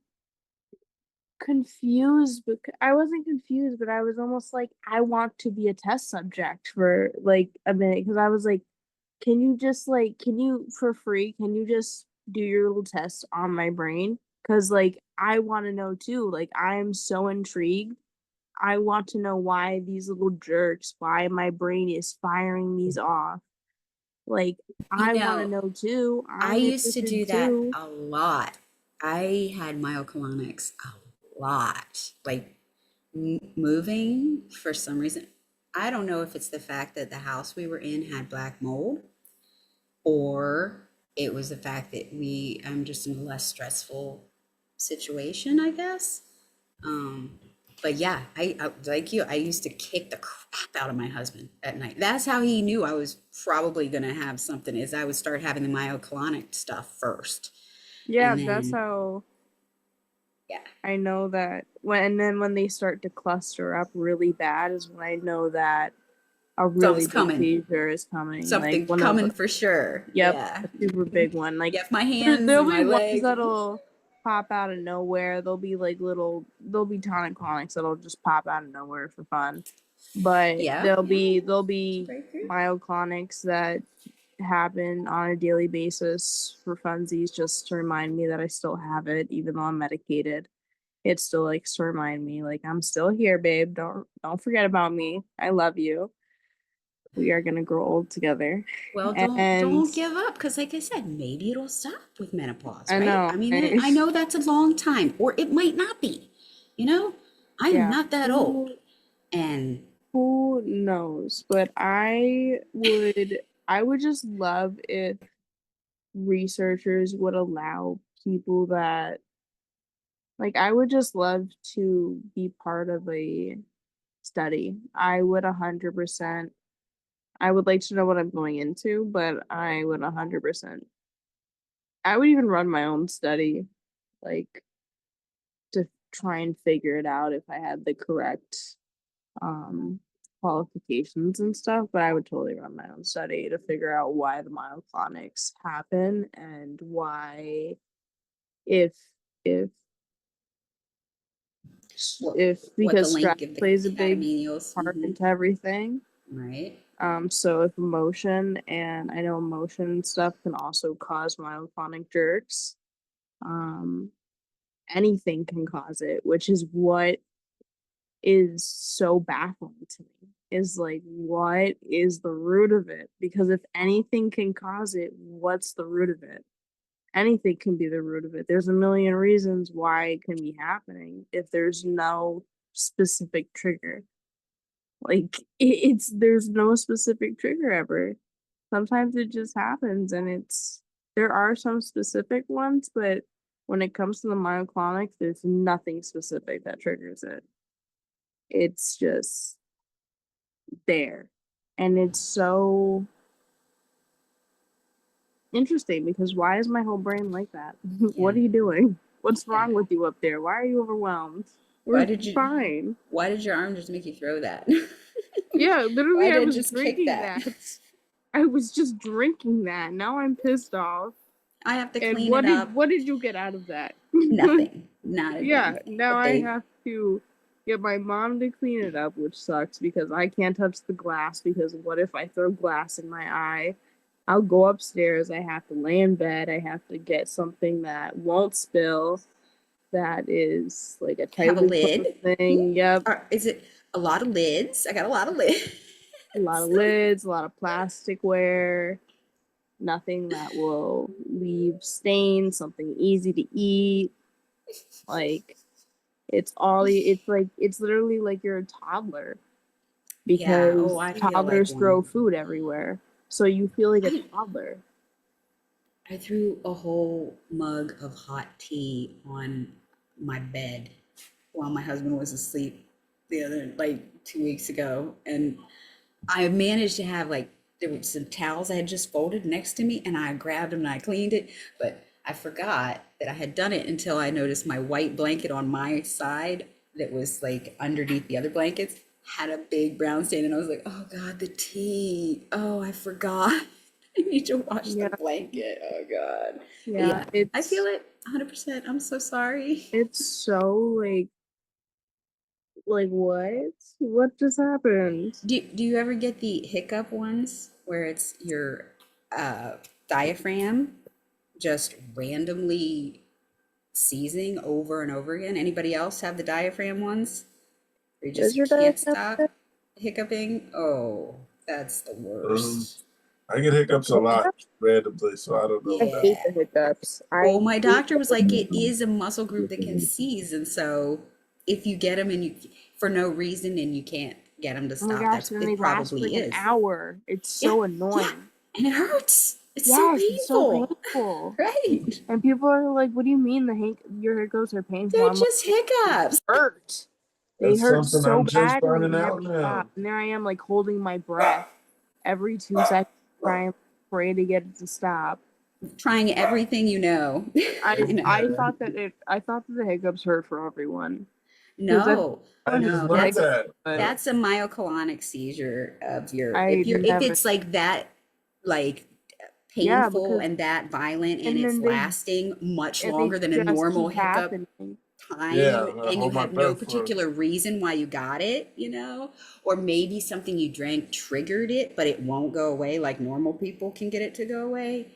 confused, because I wasn't confused, but I was almost like, I want to be a test subject for like a minute, because I was like, can you just like, can you for free, can you just do your little test on my brain? Because like I want to know too. Like I'm so intrigued. I want to know why these little jerks, why my brain is firing these off. Like You I want to know, know too. I I'm used to do interested that too. a lot. I had myoclonics a lot. Like moving for some reason. I don't know if it's the fact that the house we were in had black mold, or it was the fact that I'm just in a less stressful situation, I guess. Um, but yeah, I like you, I used to kick the crap out of my husband at night. That's how he knew I was probably gonna have something, is I would start having the myoclonic stuff first. Yeah, And that's then, how yeah. I know that when, and then when they start to cluster up really bad is when I know that a really Something's big coming. seizure is coming. Like Something's one of, coming for sure. yep, Yeah. a super big one. Like Yep, my hands there'll and be my ones legs. that'll pop out of nowhere. There'll be like there'll be tonic clonics that'll just pop out of nowhere for fun. But Yeah, yeah. there'll be Breakthrough. myoclonics that happen on a daily basis for funsies, just to remind me that I still have it, even though I'm medicated. It still likes to remind me, like, I'm still here, babe. Don't forget about me. I love you. We are gonna grow old together. Well, And don't give up, because like I said, maybe it'll stop with menopause, I right? know, I mean, I, I know that's a long time, or it might not be. You know, I'm yeah. not that old, and Who knows? But I would just love if researchers would allow people that, like, I would just love to be part of a study. I would 100%. I would like to know what I'm going into, but I would 100%. I would even run my own study, like, to try and figure it out if I had the correct um qualifications and stuff, but I would totally run my own study to figure out why the myoclonics happen and why, if if what the because stress link of the plays a big catamenials, part into everything. right? So if emotion, and I know emotion and stuff can also cause myoclonic jerks. Um Anything can cause it, which is what is so baffling to me, is like, what is the root of it? Because if anything can cause it, what's the root of it? Anything can be the root of it. There's a million reasons why it can be happening if there's no specific trigger. Like it's there's no specific trigger ever. Sometimes it just happens, and there are some specific ones, but when it comes to the myoclonic, there's nothing specific that triggers it. It's just there. And it's so interesting, because why is my whole brain like that? What Yeah, are you doing? What's yeah. wrong with you up there? Why are you overwhelmed? Why We're did you? fine. Why did your arm just make you throw that? Yeah, literally, Why I did it was just kick drinking that? that. I was just drinking that. Now I'm pissed off. I have to And clean it up. what did you get out of that? Nothing. Not a damn Yeah, thing. now But I they, have to get my mom to clean it up, which sucks because I can't touch the glass, because what if I throw glass in my eye? I'll go upstairs. I have to lay in bed. I have to get something that won't spill. That is like a Have a tightly closed lid. thing. Yep. Is it a lot of lids? I got a lot of lids. A lot of lids, a lot of plasticware, nothing that will leave stains, something easy to eat. Like it's literally like you're a toddler Yeah. Oh, because I feel like toddlers throw one. food everywhere. So you feel like a I toddler. I threw a whole mug of hot tea on my bed while my husband was asleep the other, like 2 weeks ago. And I managed to have like, there were some towels I had just folded next to me and I grabbed them and I cleaned it. But I forgot that I had done it until I noticed my white blanket on my side that was like underneath the other blankets had a big brown stain. And I was like, oh God, the tea. Oh, I forgot. I need to wash the Yeah, blanket. Oh God. But yeah. yeah, I feel it 100%. I'm so sorry. It's so like what? What just happened? Do you ever get the hiccup ones where it's your uh, diaphragm just randomly seizing over and over again? Anybody else have the diaphragm ones? Where you Is just your can't diaphragm stop good? hiccuping? Oh, that's the worst. I get hiccups a lot randomly, so I don't know I what that. hate Yeah. the hiccups. Well, I my hate doctor was like, it is a muscle group that can seize. And so if you get them and you, for no reason, and you can't get them to Oh my stop, gosh, that's, then they it last for like probably an is. hour. It's Yeah. so Yeah. annoying. And it hurts. It's so Yes, it's so painful. painful. Right. And people are like, "What do you mean your hiccups are painful?" They're I'm like, just hiccups. hurt. They That's hurt something so I'm just bad and they finding never out now. stop. And there I am, like holding my breath every 2 seconds, trying pray to get it to stop. Trying everything you know. You know. I thought that the hiccups hurt for everyone because No, I just no, learned that. but that's a myoclonic seizure of your, I if never. it's like that, like Yeah, painful because and that violent and and it's then they lasting much and they longer than a just normal keep hiccup happening. time, Yeah, I and you hold my have no breath for. particular reason why you got it, or maybe something you drank triggered it, but it won't go away like normal people can get it to go away.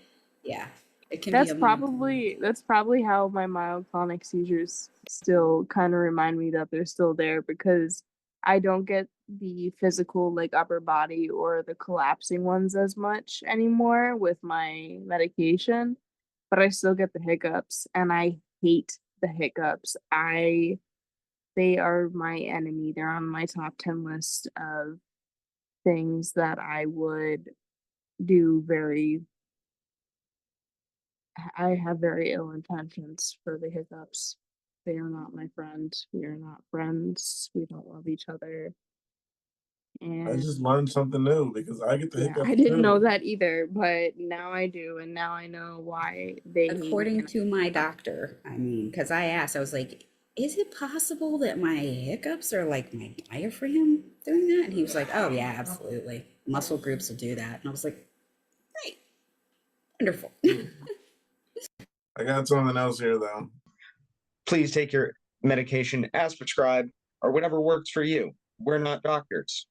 Yeah, it can be That's a myoclonic. probably how my myoclonic seizures still kind of remind me that they're still there because I don't get the physical like upper body or the collapsing ones as much anymore with my medication, but I still get the hiccups and I hate the hiccups. They are my enemy. They're on my top 10 list of things that I would do I have very ill intentions for the hiccups. They are not my friend. We are not friends. We don't love each other. I And just learned something new because I get the yeah, I hiccups didn't know too. that either, but now I do, and now I know why they hate me. According And to my doctor, I mean, because I asked, I was like, is it possible that my hiccups are like my diaphragm doing that? And he was like, oh, yeah, absolutely. Muscle groups will do that. And I was like, right, wonderful. I got something else here though. Please take your medication as prescribed or whatever works for you. We're not doctors.